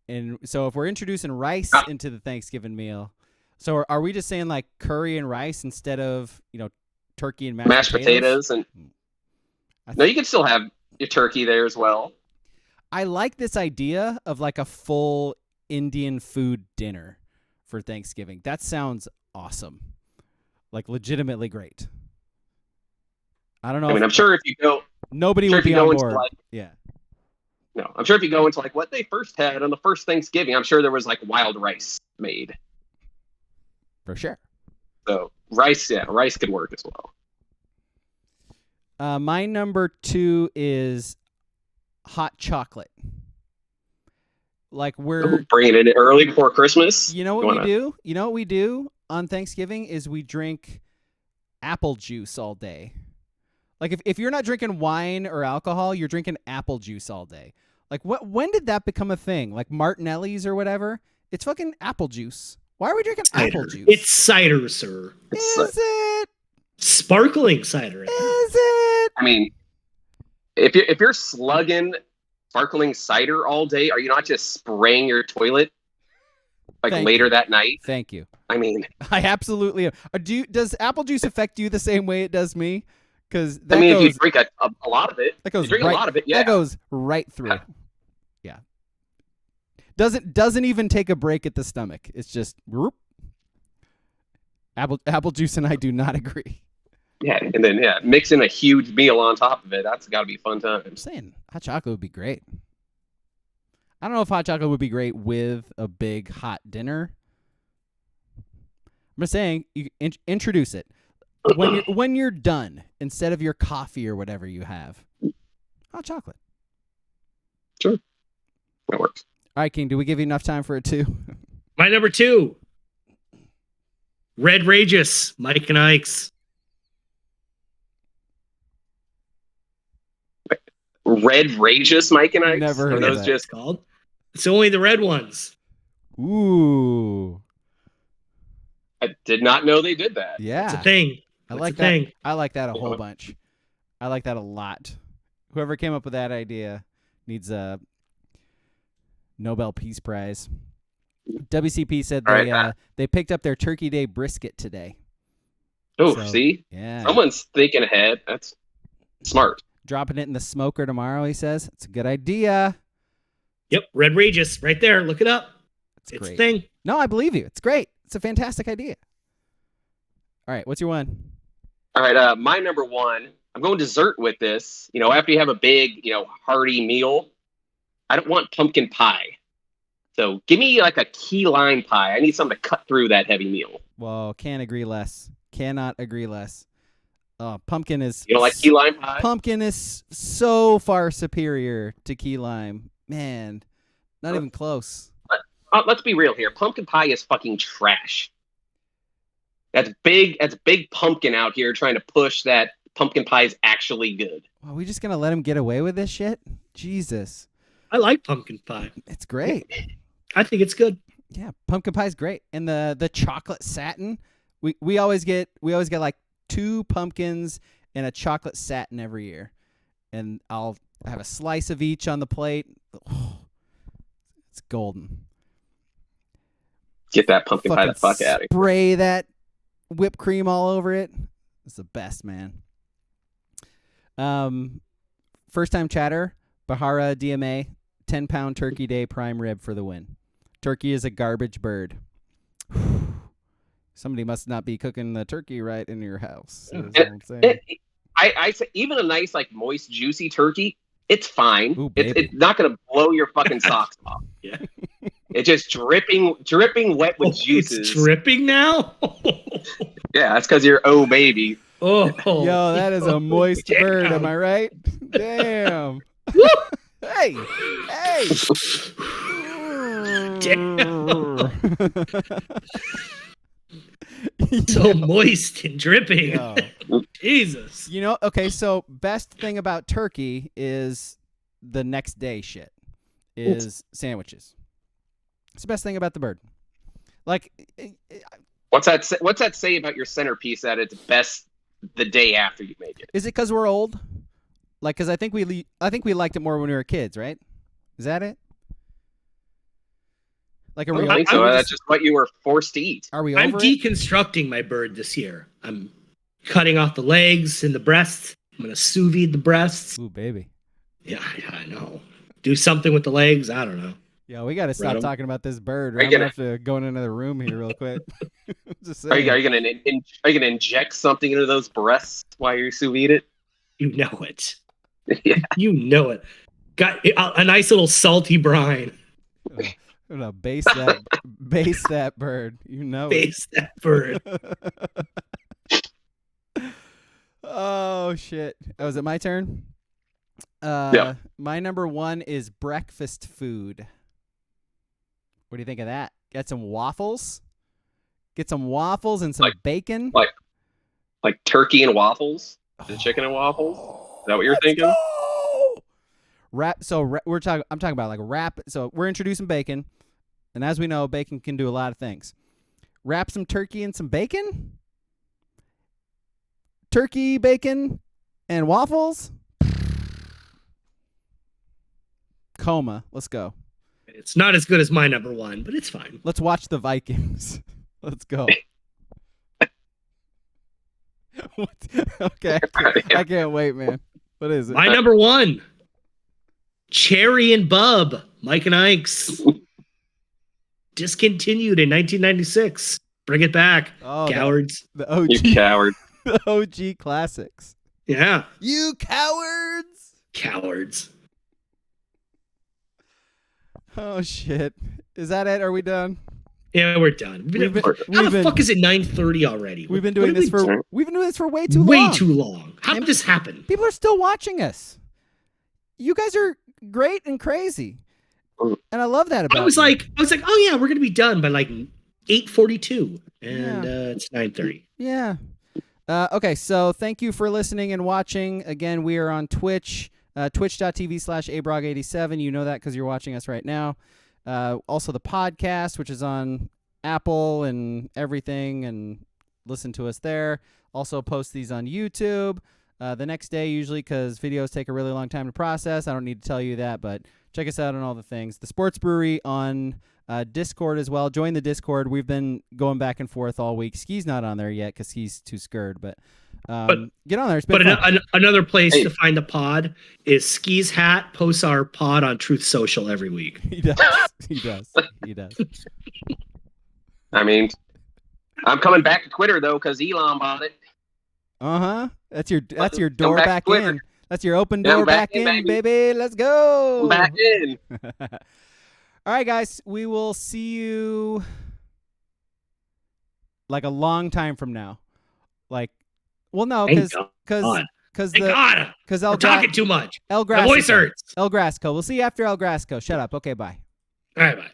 And so if we're introducing rice into the Thanksgiving meal, so are we just saying curry and rice instead of turkey and mashed potatoes? And no, you can still have your turkey there as well. I like this idea of a full Indian food dinner for Thanksgiving. That sounds awesome. Legitimately great. I don't know. I'm sure if you go, nobody would be on board. Yeah. No, I'm sure if you go into what they first had on the first Thanksgiving, I'm sure there was wild rice made. For sure. So rice could work as well. My number 2 is hot chocolate. We're bringing it in early before Christmas. You know what we do? You know what we do on Thanksgiving is we drink apple juice all day. If you're not drinking wine or alcohol, you're drinking apple juice all day. When did that become a thing? Martinelli's or whatever? It's fucking apple juice. Why are we drinking apple juice? It's cider, sir. Is it? Sparkling cider. Is it? I mean, if you're slugging sparkling cider all day, are you not just spraying your toilet later that night? Thank you. I mean, I absolutely am. Does apple juice affect you the same way it does me? Because if you drink a lot of it, a lot of it, yeah, that goes right through. Yeah. Doesn't even take a break at the stomach. It's just whoop. Apple juice and I do not agree. Yeah, and then mix in a huge meal on top of it. That's got to be a fun time. I'm saying hot chocolate would be great. I don't know if hot chocolate would be great with a big hot dinner. I'm just saying you introduce it when you're done instead of your coffee or whatever you have. Hot chocolate. Sure, that works. All right, King. Do we give you enough time for it too? My number 2, Red Rageous, Mike and Ike's. Red Rageous, Mike and Ike's? Never heard of those that. just called. It's only the red ones. Ooh. I did not know they did that. Yeah. It's a thing. I like that. Thing. I like that a whole bunch. I like that a lot. Whoever came up with that idea needs a Nobel Peace Prize. WCP said they picked up their Turkey Day brisket today. Oh, So, see? Yeah. Someone's thinking ahead. That's smart. Dropping it in the smoker tomorrow, he says. It's a good idea. Yep, Red Rageous, right there. Look it up. It's great. a thing. No, I believe you. It's great. It's a fantastic idea. All right, what's your one? All right, my number 1. I'm going dessert with this. After you have a big, hearty meal, I don't want pumpkin pie. So give me a key lime pie. I need something to cut through that heavy meal. Well, can't agree less. Cannot agree less. Pumpkin is... You don't like key lime pie? Pumpkin is so far superior to key lime. Man, not even close. Let's be real here. Pumpkin pie is fucking trash. That's big pumpkin out here trying to push that pumpkin pie is actually good. Are we just going to let him get away with this shit? Jesus. I like pumpkin pie. It's great. I think it's good. Yeah, pumpkin pie is great, and the chocolate satin. We always get like 2 pumpkins and a chocolate satin every year, and I'll have a slice of each on the plate. Oh, it's golden. Get that pumpkin pie the fuck out of here. Spray that whipped cream all over it. It's the best, man. First time chatter, Bahara DMA, 10-pound turkey day prime rib for the win. Turkey is a garbage bird. Somebody must not be cooking the turkey right in your house. Is what I'm saying. I say even a nice, like, moist, juicy turkey, it's fine. Ooh, it's not going to blow your fucking socks off. Yeah. It's just dripping wet with juices. It's dripping now? Yeah, that's because you're baby. Oh. Yo, that is a moist Damn. bird. Am I right? Damn. Hey. Damn. So moist and dripping. Yo. Jesus. You know, okay, so best thing about turkey is the next day shit is sandwiches. It's the best thing about the bird. Like, What's that say about your centerpiece that it's best the day after you make it? is it because we're old? Like, because I think we liked it more when we were kids, right? Is that it? Like, are I we? don't think so. That's just what you were forced to eat. Are we I'm over it? deconstructing my bird this year. I'm cutting off the legs and the breasts. I'm going to sous vide the breasts. Ooh, baby. Yeah, I know. Do something with the legs. I don't know. Yeah, we got to stop talking about this bird. Are you I'm gonna have to go in another room here real quick. Just Are you saying. gonna inject something into those breasts while you sous vide it? You know it. Yeah. You know it. Got a nice little salty brine. I'm gonna base that bird. You know. Face that bird. Oh shit! Oh, is it my turn? Yeah. My number 1 is breakfast food. What do you think of that? Get some waffles. Get some waffles and some bacon. Like turkey and waffles? The chicken and waffles? Is that what you're thinking? Go! I'm talking about like wrap. So we're introducing bacon, and as we know, bacon can do a lot of things. Wrap some turkey in some bacon. Turkey, bacon, and waffles. Coma. Let's go. It's not as good as my number 1, but it's fine. Let's watch the Vikings. Let's go. Okay. I can't wait, man. What is it? My number 1. Cherry and Bub. Mike and Ike's. Discontinued in 1996. Bring it back. Oh, cowards. The OG. You coward. The OG classics. Yeah. You cowards. Cowards. Oh shit! Is that it? Are we done? Yeah, we're done. How the fuck is it 9:30 already? We've been doing this for way too long. Way too long. How did this happen? People are still watching us. You guys are great and crazy, and I love that about. I was you. like, oh yeah, we're gonna be done by like 8:42, and it's 9:30. Yeah. Okay, so thank you for listening and watching. Again, we are on Twitch. Twitch.tv/abrog87. You know that because you're watching us right now. Also the podcast, which is on Apple and everything, and listen to us there. Also post these on YouTube the next day usually because videos take a really long time to process. I don't need to tell you that, but check us out on all the things. The Sports Brewery on Discord as well. Join the Discord. We've been going back and forth all week. Ski's not on there yet because he's too scared, but get on there. It's been fun. Another place to find the pod is Ski's Hat posts our pod on Truth Social every week. He does. He does. I mean, I'm coming back to Twitter though because Elon bought it. That's your door back in. That's your open door back in, baby. Let's go. I'm back in. All right, guys. We will see you like a long time from now. Like, well, no, because we're talking too much. El Grassico. My voice hurts. El Grassico. We'll see you after El Grassico. Shut up. Okay, bye. All right, bye.